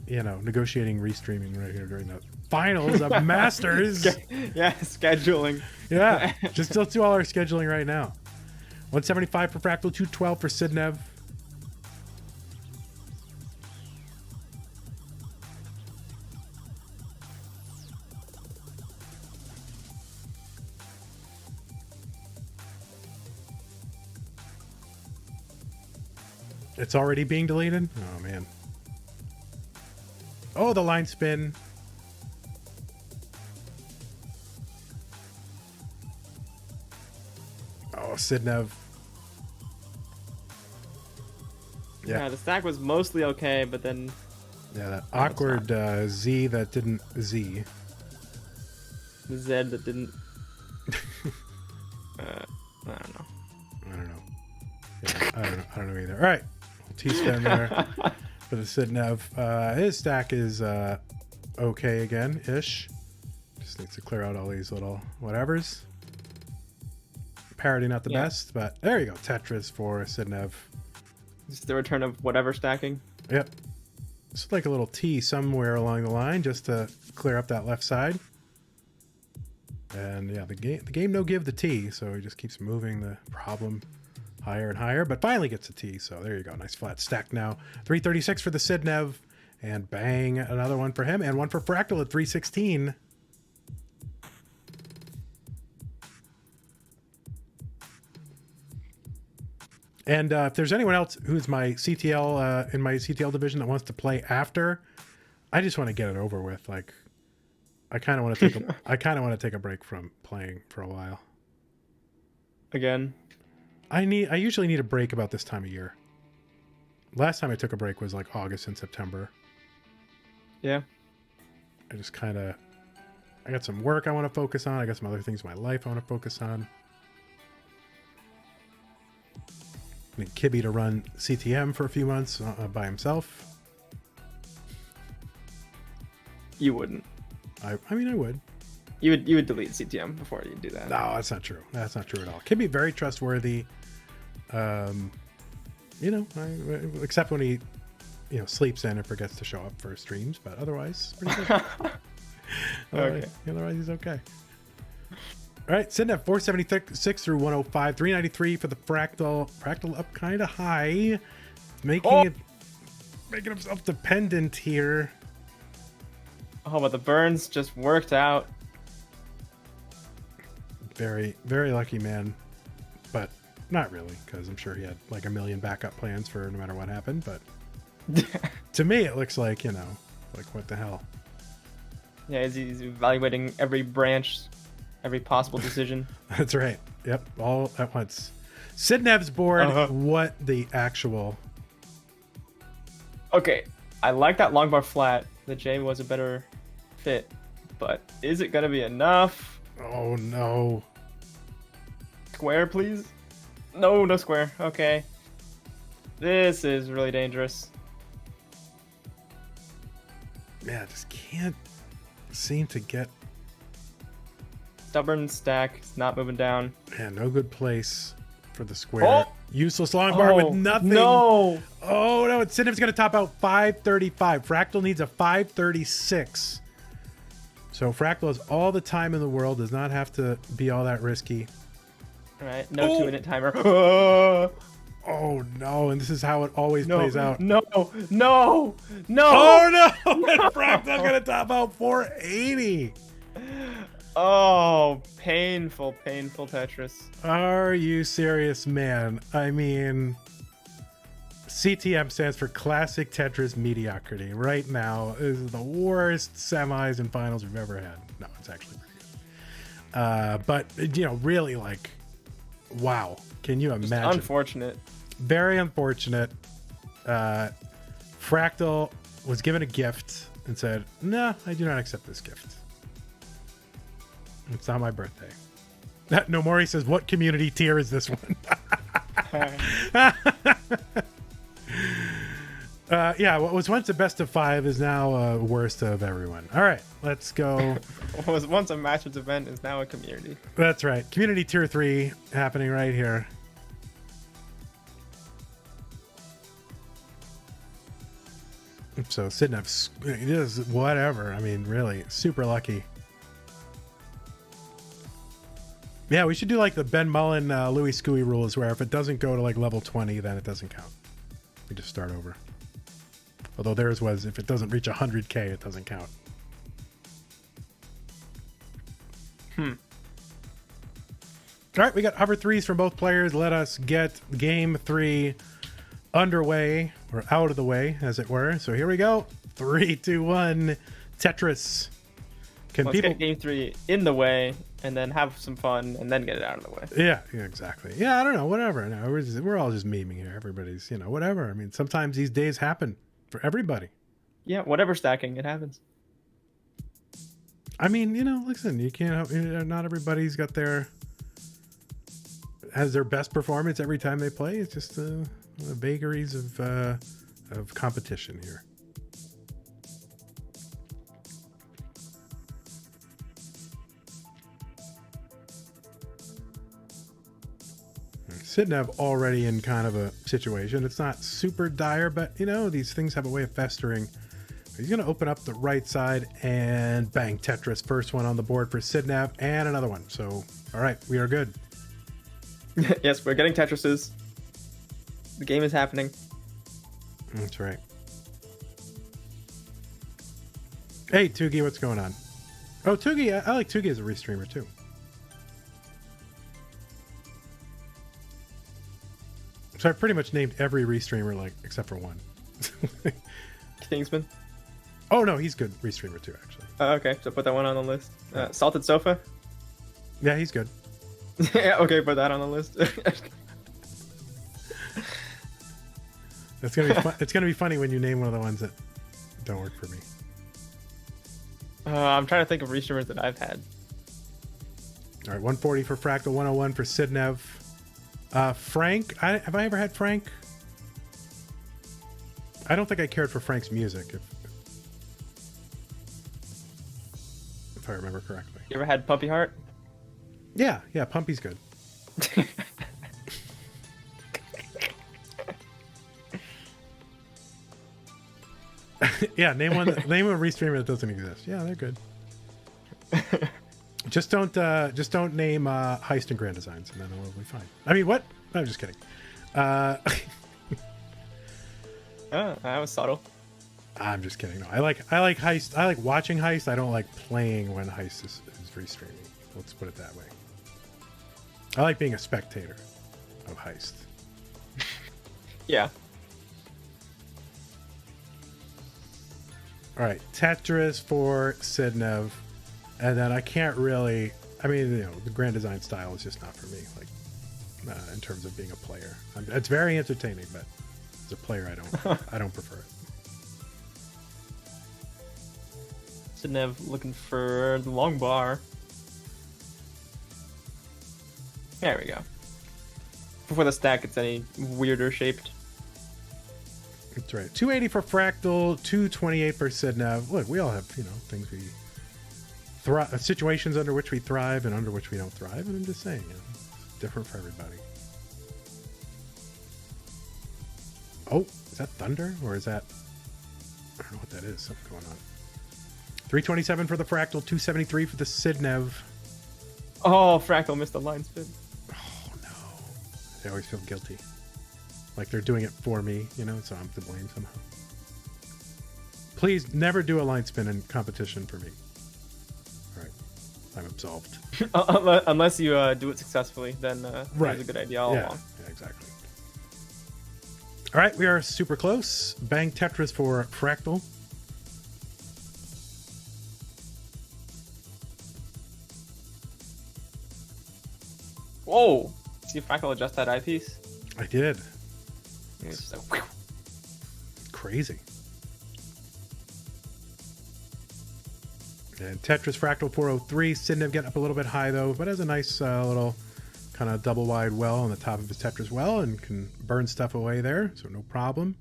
[SPEAKER 1] negotiating restreaming right here during the finals of Masters.
[SPEAKER 2] Yeah, scheduling.
[SPEAKER 1] Yeah, just let's do all our scheduling right now. 175 for Fractal, 212 for Sidnev. It's already being deleted? Oh, man. Oh, the line spin. Oh, Sidnev.
[SPEAKER 2] Yeah, the stack was mostly okay, but then...
[SPEAKER 1] Yeah, that awkward Z that didn't Z.
[SPEAKER 2] The Z that didn't... I don't know.
[SPEAKER 1] Yeah, I don't know either. All right. T-spin there for the Sidnev. His stack is okay again-ish. Just needs to clear out all these little whatevers. Parity not the best, but there you go. Tetris for Sidnev.
[SPEAKER 2] Just the return of whatever stacking.
[SPEAKER 1] Yep. Just like a little T somewhere along the line just to clear up that left side. And yeah, the game no give the T, so he just keeps moving the problem higher and higher, but finally gets a T. So there you go. Nice flat stack now. 336 for the Sidnev, and bang, another one for him, and one for Fractal at 316. And if there's anyone else who's my CTL in my CTL division that wants to play after, I just want to get it over with. Like, I kind of want to take a break from playing for a while.
[SPEAKER 2] Again.
[SPEAKER 1] I usually need a break about this time of year. Last time I took a break was like August and September.
[SPEAKER 2] Yeah.
[SPEAKER 1] I just I got some work I want to focus on. I got some other things in my life I want to focus on. I need Kibby to run CTM for a few months by himself.
[SPEAKER 2] You wouldn't.
[SPEAKER 1] I mean, I would.
[SPEAKER 2] You would delete CTM before you do that.
[SPEAKER 1] No, that's not true. That's not true at all. Can be very trustworthy. You know, except when he, you know, sleeps in and forgets to show up for streams, but otherwise, pretty good.
[SPEAKER 2] Okay.
[SPEAKER 1] Otherwise, he's okay. All right, Sidnev 476 through 105, 393 for the Fractal. Fractal up kind of high, making himself dependent here.
[SPEAKER 2] Oh, but the burns just worked out.
[SPEAKER 1] Very, very lucky man, but not really, because I'm sure he had like a million backup plans for no matter what happened. But to me, it looks like, you know, like what the hell.
[SPEAKER 2] Yeah, he's evaluating every branch, every possible decision.
[SPEAKER 1] That's right. Yep, all at once. Sidnev's board. What the actual?
[SPEAKER 2] Okay, I like that long bar flat. The J was a better fit, but is it gonna be enough?
[SPEAKER 1] Oh no.
[SPEAKER 2] Square, please. No, no square. Okay. This is really dangerous.
[SPEAKER 1] Yeah, I just can't seem to get.
[SPEAKER 2] Stubborn stack. It's not moving down.
[SPEAKER 1] Yeah, no good place for the square. Useless long bar with nothing.
[SPEAKER 2] No.
[SPEAKER 1] Oh no, Sidnev's gonna top out 535. Fractal needs a 536. So Fractal has all the time in the world, does not have to be all that risky.
[SPEAKER 2] All right, no 2-minute timer.
[SPEAKER 1] Oh no, and this is how it always plays out.
[SPEAKER 2] No.
[SPEAKER 1] Oh no! And Fractal's gonna top out 480.
[SPEAKER 2] Oh, painful Tetris.
[SPEAKER 1] Are you serious, man? I mean, CTM stands for Classic Tetris Mediocrity. Right now, this is the worst semis and finals we've ever had. No, it's actually pretty good. But, you know, really, like, wow. Can you imagine?
[SPEAKER 2] Just unfortunate.
[SPEAKER 1] Very unfortunate. Fractal was given a gift and said, "No, I do not accept this gift. It's not my birthday." Nomori says, "What community tier is this one?" Yeah, what was once a best of 5 is now a worst of everyone. All right, let's go.
[SPEAKER 2] What was once a matches event is now a community.
[SPEAKER 1] That's right. Community tier 3 happening right here. So Sidnev is whatever. I mean, really, super lucky. Yeah, we should do like the Ben Mullen, Louis Scooey rules, where if it doesn't go to like level 20, then it doesn't count. We just start over. Although theirs was, if it doesn't reach 100K, it doesn't count. All right, we got hover threes from both players. Let us get game 3 underway, or out of the way, as it were. So here we go. 3, 2, 1. Tetris.
[SPEAKER 2] Let's get game 3 in the way, and then have some fun, and then get it out of the way.
[SPEAKER 1] Yeah, exactly. Yeah, I don't know. Whatever. No, we're all just memeing here. Everybody's, you know, whatever. I mean, sometimes these days happen for everybody.
[SPEAKER 2] Yeah, whatever stacking, it happens.
[SPEAKER 1] I mean, you know, listen, you can't. Not everybody's got has their best performance every time they play. It's just the vagaries of competition here. Sidnev already in kind of a situation. It's not super dire, but you know, these things have a way of festering. He's going to open up the right side and bang, Tetris. First one on the board for Sidnev and another one. So, all right, we are good.
[SPEAKER 2] Yes, we're getting Tetrises. The game is happening.
[SPEAKER 1] That's right. Hey, Tugi, what's going on? Oh, Tugi, I like Tugi as a restreamer too. So I pretty much named every restreamer, like, except for one.
[SPEAKER 2] Kingsman?
[SPEAKER 1] Oh, no, he's good restreamer too, actually.
[SPEAKER 2] Okay, so put that one on the list. Salted Sofa?
[SPEAKER 1] Yeah, he's good.
[SPEAKER 2] Yeah, okay, put that on the list.
[SPEAKER 1] It's gonna be fun. It's gonna be funny when you name one of the ones that don't work for me.
[SPEAKER 2] I'm trying to think of restreamers that I've had.
[SPEAKER 1] All right, 140 for Fractal, 101 for Sidnev. Frank, have I ever had Frank? I don't think I cared for Frank's music. if I remember correctly.
[SPEAKER 2] You ever had Puppy Heart?
[SPEAKER 1] Yeah, Pumpy's good. Yeah, name a restreamer that doesn't exist. Yeah, they're good. Just don't name Heist and Grand Designs, and then we'll be fine. I mean, what? No, I'm just kidding.
[SPEAKER 2] That was subtle.
[SPEAKER 1] I'm just kidding. No, I like Heist. I like watching Heist. I don't like playing when Heist is restreaming. Let's put it that way. I like being a spectator of Heist.
[SPEAKER 2] Yeah.
[SPEAKER 1] All right, Tetris for Sidnev, and then I can't really. I mean, the grand design style is just not for me. Like, in terms of being a player, it's very entertaining, but as a player, I don't prefer it.
[SPEAKER 2] Sidnev looking for the long bar. There we go. Before the stack gets any weirder shaped.
[SPEAKER 1] That's right. 280 for Fractal, 228 for Sidnev. Look, we all have, things we thrive, situations under which we thrive and under which we don't thrive. And I'm just saying, it's different for everybody. Oh, is that thunder or is that? I don't know what that is. Something going on. 327 for the Fractal, 273 for the Sidnev.
[SPEAKER 2] Oh, Fractal missed the line spin.
[SPEAKER 1] Oh no! I always feel guilty. Like they're doing it for me, so I'm to blame somehow. Please never do a line spin in competition for me. All right, I'm absolved.
[SPEAKER 2] Unless you do it successfully, then
[SPEAKER 1] right.
[SPEAKER 2] It's a good idea all along.
[SPEAKER 1] Yeah, exactly. All right, we are super close. Bang Tetris for Fractal.
[SPEAKER 2] Whoa! See if Fractal adjust that eyepiece?
[SPEAKER 1] I did.
[SPEAKER 2] It's just like, whew.
[SPEAKER 1] Crazy. And Tetris Fractal 403. Sidnev getting up a little bit high though, but has a nice little kind of double wide well on the top of his Tetris well and can burn stuff away there, so no problem.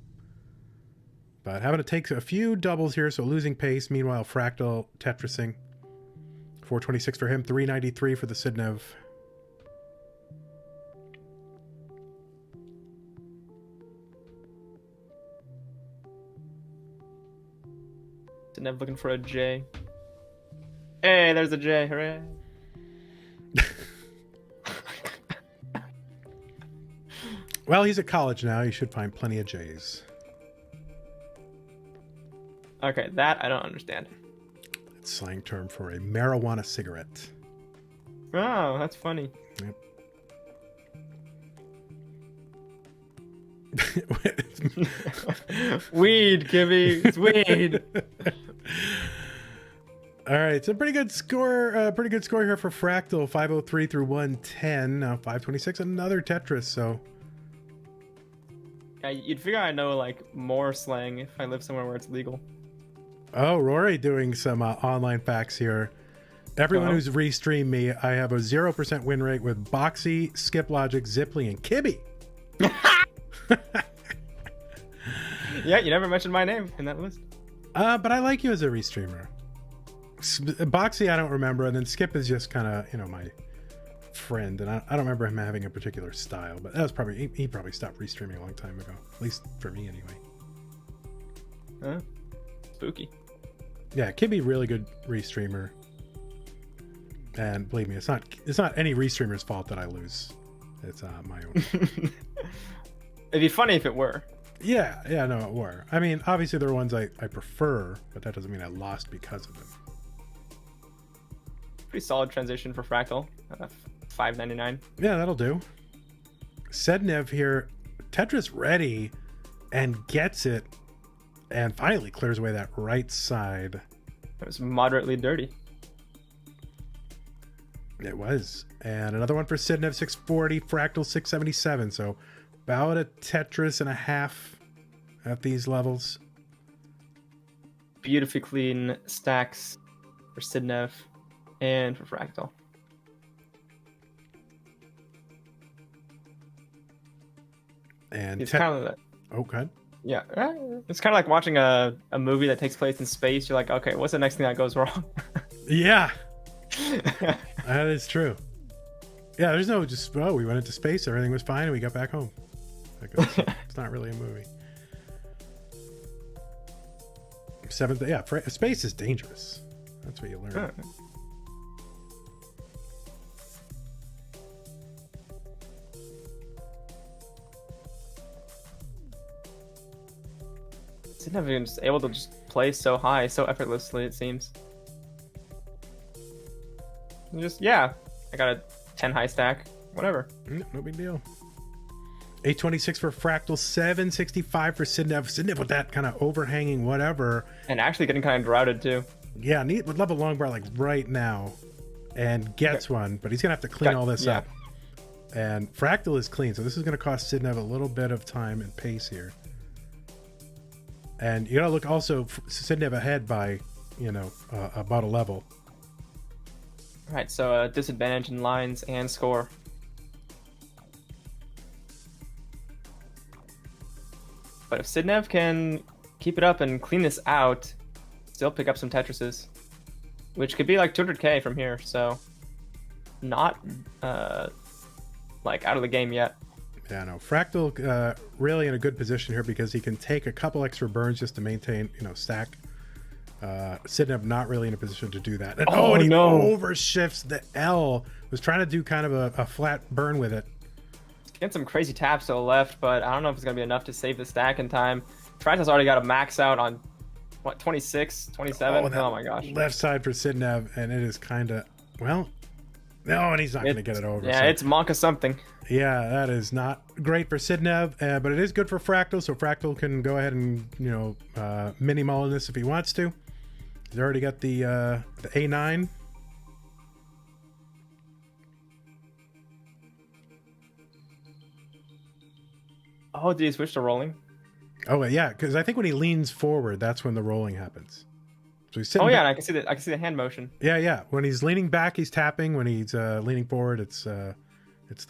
[SPEAKER 1] But having to take a few doubles here, so losing pace. Meanwhile, Fractal Tetrising. 426 for him, 393 for the Sidnev.
[SPEAKER 2] Sidnev looking for a J. Hey, there's a J. Hooray.
[SPEAKER 1] Well, he's at college now. He should find plenty of J's.
[SPEAKER 2] Okay, that I don't understand.
[SPEAKER 1] It's slang term for a marijuana cigarette.
[SPEAKER 2] Oh, that's funny.
[SPEAKER 1] Yep.
[SPEAKER 2] Weed, Kibby. It's weed.
[SPEAKER 1] All right, it's a pretty good score. Pretty good score here for Fractal. 503 through 110. 526. Another Tetris. So.
[SPEAKER 2] Yeah, you'd figure I know like more slang if I live somewhere where it's legal.
[SPEAKER 1] Oh, Rory doing some online facts here. Everyone who's restreamed me, I have a 0% win rate with Boxy, Skip Logic, Ziply, and Kibby.
[SPEAKER 2] Yeah, you never mentioned my name in that list.
[SPEAKER 1] But I like you as a restreamer. Boxy, I don't remember, and then Skip is just kind of, my friend, and I don't remember him having a particular style, but that was probably he probably stopped restreaming a long time ago, at least for me anyway.
[SPEAKER 2] Huh? Spooky.
[SPEAKER 1] Yeah, Kibby, really good restreamer, and believe me, it's not any restreamer's fault that I lose. It's my own.
[SPEAKER 2] It'd be funny if it were.
[SPEAKER 1] Yeah, no, it were. I mean, obviously there are ones I prefer, but that doesn't mean I lost because of them.
[SPEAKER 2] Pretty solid transition for Fractal. $5.99.
[SPEAKER 1] Yeah, that'll do. Sidnev here, Tetris ready, and gets it, and finally clears away that right side.
[SPEAKER 2] It was moderately dirty.
[SPEAKER 1] It was. And another one for Sidnev, 640, Fractal 677. So about a Tetris and a half at these levels.
[SPEAKER 2] Beautifully clean stacks for Sidnev and for Fractal.
[SPEAKER 1] And
[SPEAKER 2] it's kind of that.
[SPEAKER 1] Oh, good.
[SPEAKER 2] Yeah, it's kind of like watching a movie that takes place in space. You're like, okay, what's the next thing that goes wrong?
[SPEAKER 1] Yeah, that is true. Yeah, there's no just, oh, we went into space, everything was fine, and we got back home. Like, it's not really a movie. Seventh, yeah, space is dangerous. That's what you learn.
[SPEAKER 2] Huh. Sidnev is able to just play so high, so effortlessly, it seems. And just, yeah, I got a 10 high stack, whatever.
[SPEAKER 1] No big deal. 826 for Fractal, 765 for Sidnev. Sidnev with that kind of overhanging whatever.
[SPEAKER 2] And actually getting kind of droughted, too.
[SPEAKER 1] Yeah, would love a long bar like right now. And gets one, but he's going to have to clean all this up. And Fractal is clean, so this is going to cost Sidnev a little bit of time and pace here. And you got to look also, Sidnev ahead by, about a level.
[SPEAKER 2] All right, so disadvantage in lines and score. But if Sidnev can keep it up and clean this out, still pick up some Tetrises, which could be like 200k from here, so not like out of the game yet.
[SPEAKER 1] Yeah, no. Fractal really in a good position here because he can take a couple extra burns just to maintain, stack. Sidnev not really in a position to do that. And, and he overshifts the L. Was trying to do kind of a flat burn with it.
[SPEAKER 2] Getting some crazy taps to the left, but I don't know if it's going to be enough to save the stack in time. Fractal's already got a max out on, 26, 27? Oh my gosh.
[SPEAKER 1] Left side for Sidnev, and it is kind of, no, and he's not going to get it over.
[SPEAKER 2] Yeah, so. It's Monka something.
[SPEAKER 1] Yeah, that is not great for Sidnev, but it is good for Fractal, so Fractal can go ahead and, mini-mull in this if he wants to. He's already got the A9.
[SPEAKER 2] Oh, did he switch to rolling?
[SPEAKER 1] Oh yeah, because I think when he leans forward, that's when the rolling happens. So he's sitting.
[SPEAKER 2] Oh yeah, and I can see the hand motion.
[SPEAKER 1] Yeah. When he's leaning back, he's tapping. When he's leaning forward, it's the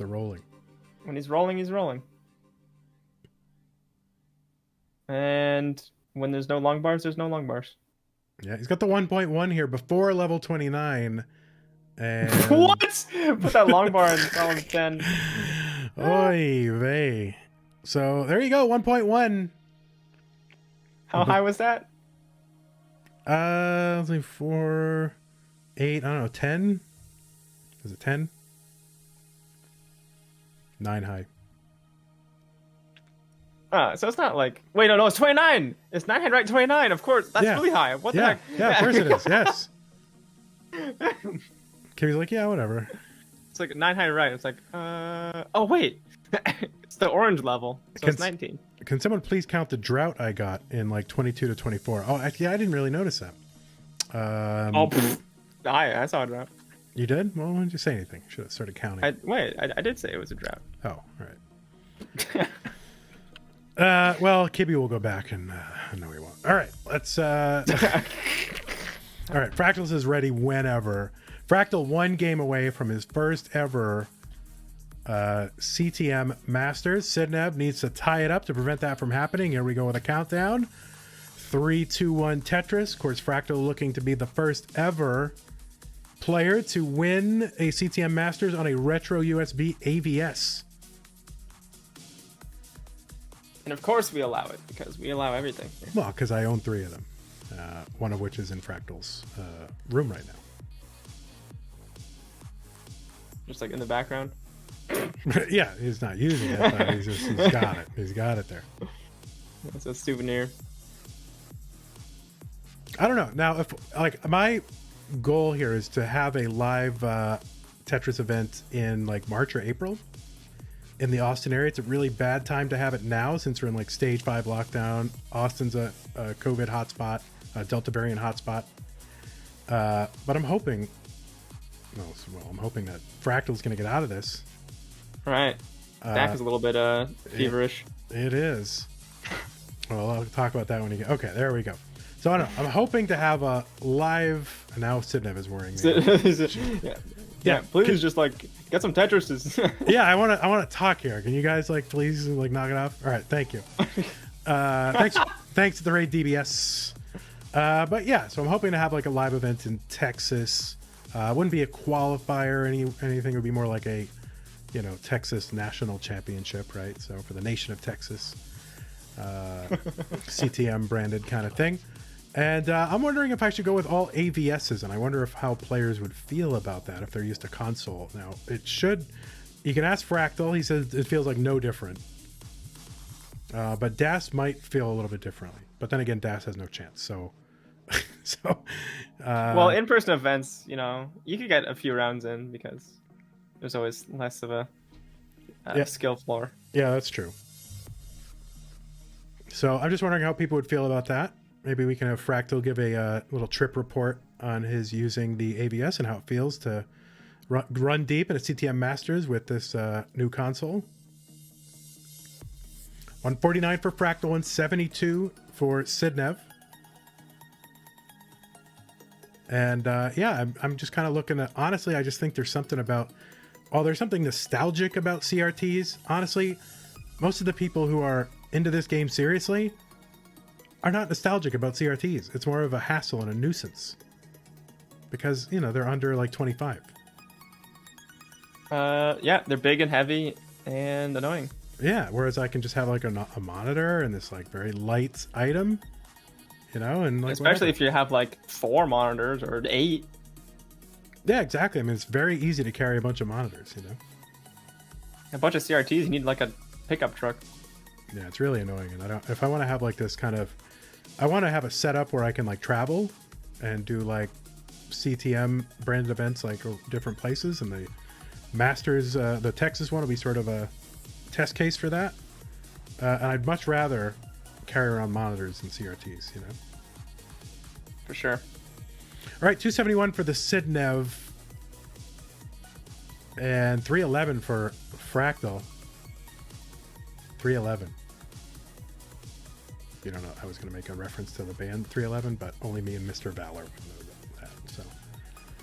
[SPEAKER 1] rolling.
[SPEAKER 2] When he's rolling, he's rolling. And when there's no long bars, there's no long bars.
[SPEAKER 1] Yeah, he's got the 1.1 here before level 29. And
[SPEAKER 2] what? Put that long bar in column 10.
[SPEAKER 1] Oy vey. So there you go, 1.1.
[SPEAKER 2] How high was that?
[SPEAKER 1] Let's see, 4, 8, I don't know, 10? Is it 10? 9 high.
[SPEAKER 2] So it's not like... Wait, no, it's 29! It's 9 high, right? 29, of course. That's really high. What the heck?
[SPEAKER 1] Yeah, of course it is, yes. Kimmy's like, yeah, whatever.
[SPEAKER 2] It's like 9 high, right? It's like, oh, wait. It's the orange level, so it's 19.
[SPEAKER 1] Can someone please count the drought I got in like 22 to 24? Oh, actually, I didn't really notice that.
[SPEAKER 2] I saw a drought.
[SPEAKER 1] You did? Well, why didn't you say anything? Should have started counting.
[SPEAKER 2] I did say it was a drought.
[SPEAKER 1] Oh, all right. Well, Kibby will go back and no, he won't. All right, let's. All right, Fractals is ready whenever. Fractal 1 game away from his first ever CTM Masters. Sidnev needs to tie it up to prevent that from happening. Here we go with a countdown. 3, 2, 1 Tetris. Of course, Fractal looking to be the first ever player to win a CTM Masters on a retro USB AVS.
[SPEAKER 2] And of course we allow it, because we allow everything.
[SPEAKER 1] Well, because I own 3 of them. One of which is in Fractal's room right now.
[SPEAKER 2] Just like in the background?
[SPEAKER 1] Yeah, he's not using it, but he's got it. He's got it there.
[SPEAKER 2] It's a souvenir.
[SPEAKER 1] I don't know. Now, if like my goal here is to have a live Tetris event in like March or April in the Austin area. It's a really bad time to have it now since we're in like stage 5 lockdown. Austin's a COVID hotspot, a Delta variant hotspot. But I'm hoping, I'm hoping that Fractal's going to get out of this.
[SPEAKER 2] Right. Dak is a little bit feverish.
[SPEAKER 1] It is. Well, I'll talk about that when you get. Okay, there we go. So I don't know. I'm hoping to have a live. Now Sidnev is wearing.
[SPEAKER 2] Yeah. Please just like get some Tetrises.
[SPEAKER 1] Yeah, I want to talk here. Can you guys like please like knock it off? All right, thanks to the Raid DBS. But yeah, so I'm hoping to have like a live event in Texas. Wouldn't be a qualifier or anything. It would be more like a, Texas national championship, right? So for the nation of Texas, CTM branded kind of thing. And I'm wondering if I should go with all AVSs, and I wonder how players would feel about that if they're used to console. Now, you can ask Fractal. He says it feels like no different. But Das might feel a little bit differently. But then again, Das has no chance. So,
[SPEAKER 2] well, in-person events, you could get a few rounds in because there's always less of a skill floor.
[SPEAKER 1] Yeah, that's true. So I'm just wondering how people would feel about that. Maybe we can have Fractal give a little trip report on his using the AVS and how it feels to run deep in a CTM Masters with this new console. 149 for Fractal, 172 for Sidnev. And I'm just kind of looking at, honestly, I just think there's something there's something nostalgic about CRTs. Honestly, most of the people who are into this game seriously are not nostalgic about CRTs. It's more of a hassle and a nuisance because, they're under like 25.
[SPEAKER 2] They're big and heavy and annoying.
[SPEAKER 1] Yeah, whereas I can just have like a monitor and this like very light item, and like
[SPEAKER 2] especially
[SPEAKER 1] whatever.
[SPEAKER 2] If you have like 4 monitors or 8.
[SPEAKER 1] Yeah, exactly. I mean, it's very easy to carry a bunch of monitors,
[SPEAKER 2] A bunch of CRTs, you need like a pickup truck.
[SPEAKER 1] Yeah, it's really annoying. And if I want to have like this I want to have a setup where I can like travel and do like CTM branded events like different places, and the Masters, the Texas one will be sort of a test case for that. And I'd much rather carry around monitors than CRTs,
[SPEAKER 2] For sure.
[SPEAKER 1] All right, 271 for the Sidnev and 311 for Fractal. 311. You don't know, I was going to make a reference to the band 311, but only me and Mr. Valor would know that. So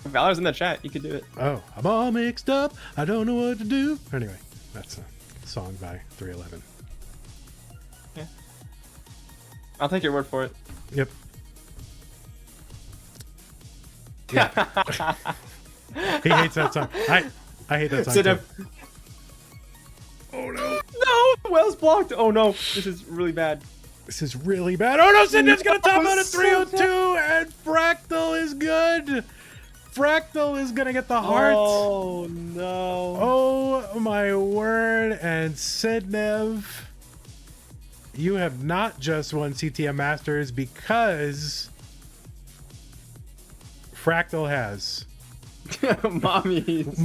[SPEAKER 2] Valor's in the chat. You could do it.
[SPEAKER 1] Oh, I'm all mixed up. I don't know what to do. Anyway, that's a song by 311.
[SPEAKER 2] Yeah. I'll take your word for it.
[SPEAKER 1] Yep. Yeah. He hates that song. I hate that song.
[SPEAKER 2] Sit
[SPEAKER 1] too.
[SPEAKER 2] up. Oh no. No! Well's blocked. Oh no. This is really bad.
[SPEAKER 1] This is really bad. Oh no, Sidnev's gonna top out at
[SPEAKER 2] so
[SPEAKER 1] 302, and Fractal is good. Fractal is gonna get the heart.
[SPEAKER 2] Oh no.
[SPEAKER 1] Oh my word. And Sidnev, you have not just won CTM Masters because Fractal has. Mommies.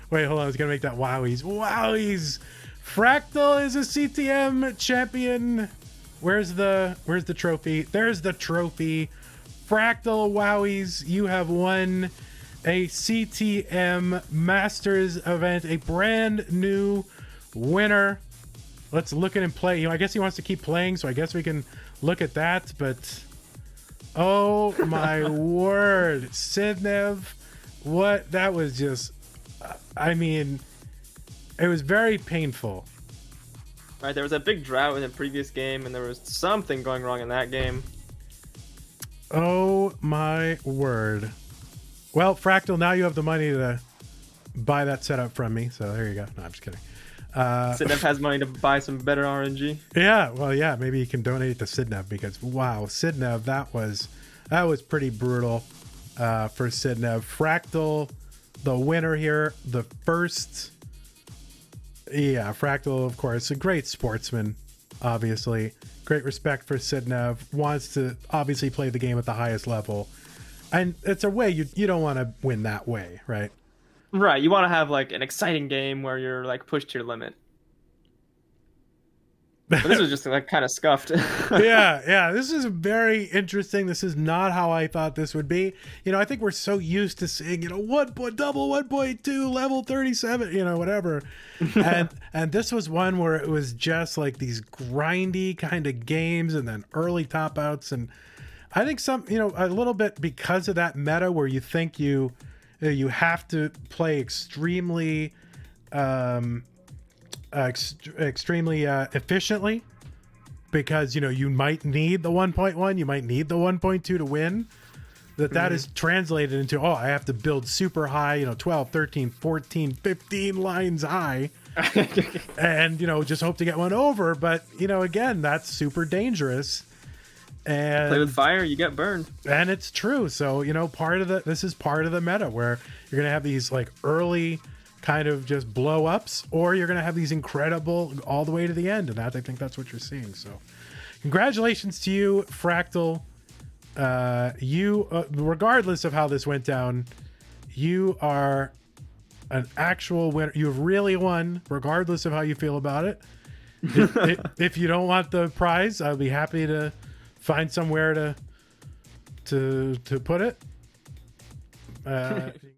[SPEAKER 1] Wait, hold on. I was going to make that wowies. Wowies. Fractal is a CTM champion. Where's the trophy? There's the trophy. Fractal wowies. You have won a CTM Masters event, a brand new winner. Let's look at him play. I guess he wants to keep playing, so I guess we can look at that, but oh my word. Sidnev, what? That was just, I mean, it was very painful.
[SPEAKER 2] Right, there was a big drought in the previous game, and there was something going wrong in that game.
[SPEAKER 1] Oh my word. Well, Fractal, now you have the money to buy that setup from me, so there you go. No, I'm just kidding.
[SPEAKER 2] Sidnev has money to buy some better RNG.
[SPEAKER 1] Yeah, well, yeah, maybe you can donate it to Sidnev because wow, Sidnev, that was pretty brutal for Sidnev. Fractal, the winner here, the first. Yeah, Fractal, of course, a great sportsman, obviously. Great respect for Sidnev. Wants to obviously play the game at the highest level, and it's a way you don't want to win that way, right?
[SPEAKER 2] Right, you want to have like an exciting game where you're like pushed to your limit. But this was just like kind of scuffed.
[SPEAKER 1] yeah, this is very interesting. This is not how I thought this would be. I think we're so used to seeing, double 1.2 level 37, whatever. and this was one where it was just like these grindy kind of games and then early top outs. And I think a little bit because of that meta where you think you have to play extremely efficiently because you might need the 1.1, you might need the 1.2 to win, that is translated into, I have to build super high, 12, 13, 14, 15 lines high and just hope to get one over. But again, that's super dangerous. And
[SPEAKER 3] play with fire, you get burned.
[SPEAKER 1] And it's true. So this is part of the meta where you're gonna have these like early kind of just blow ups, or you're gonna have these incredible all the way to the end. And I think that's what you're seeing. So congratulations to you, Fractal. You regardless of how this went down, you are an actual winner. You've really won, regardless of how you feel about it. If you don't want the prize, I'll be happy to find somewhere to put it.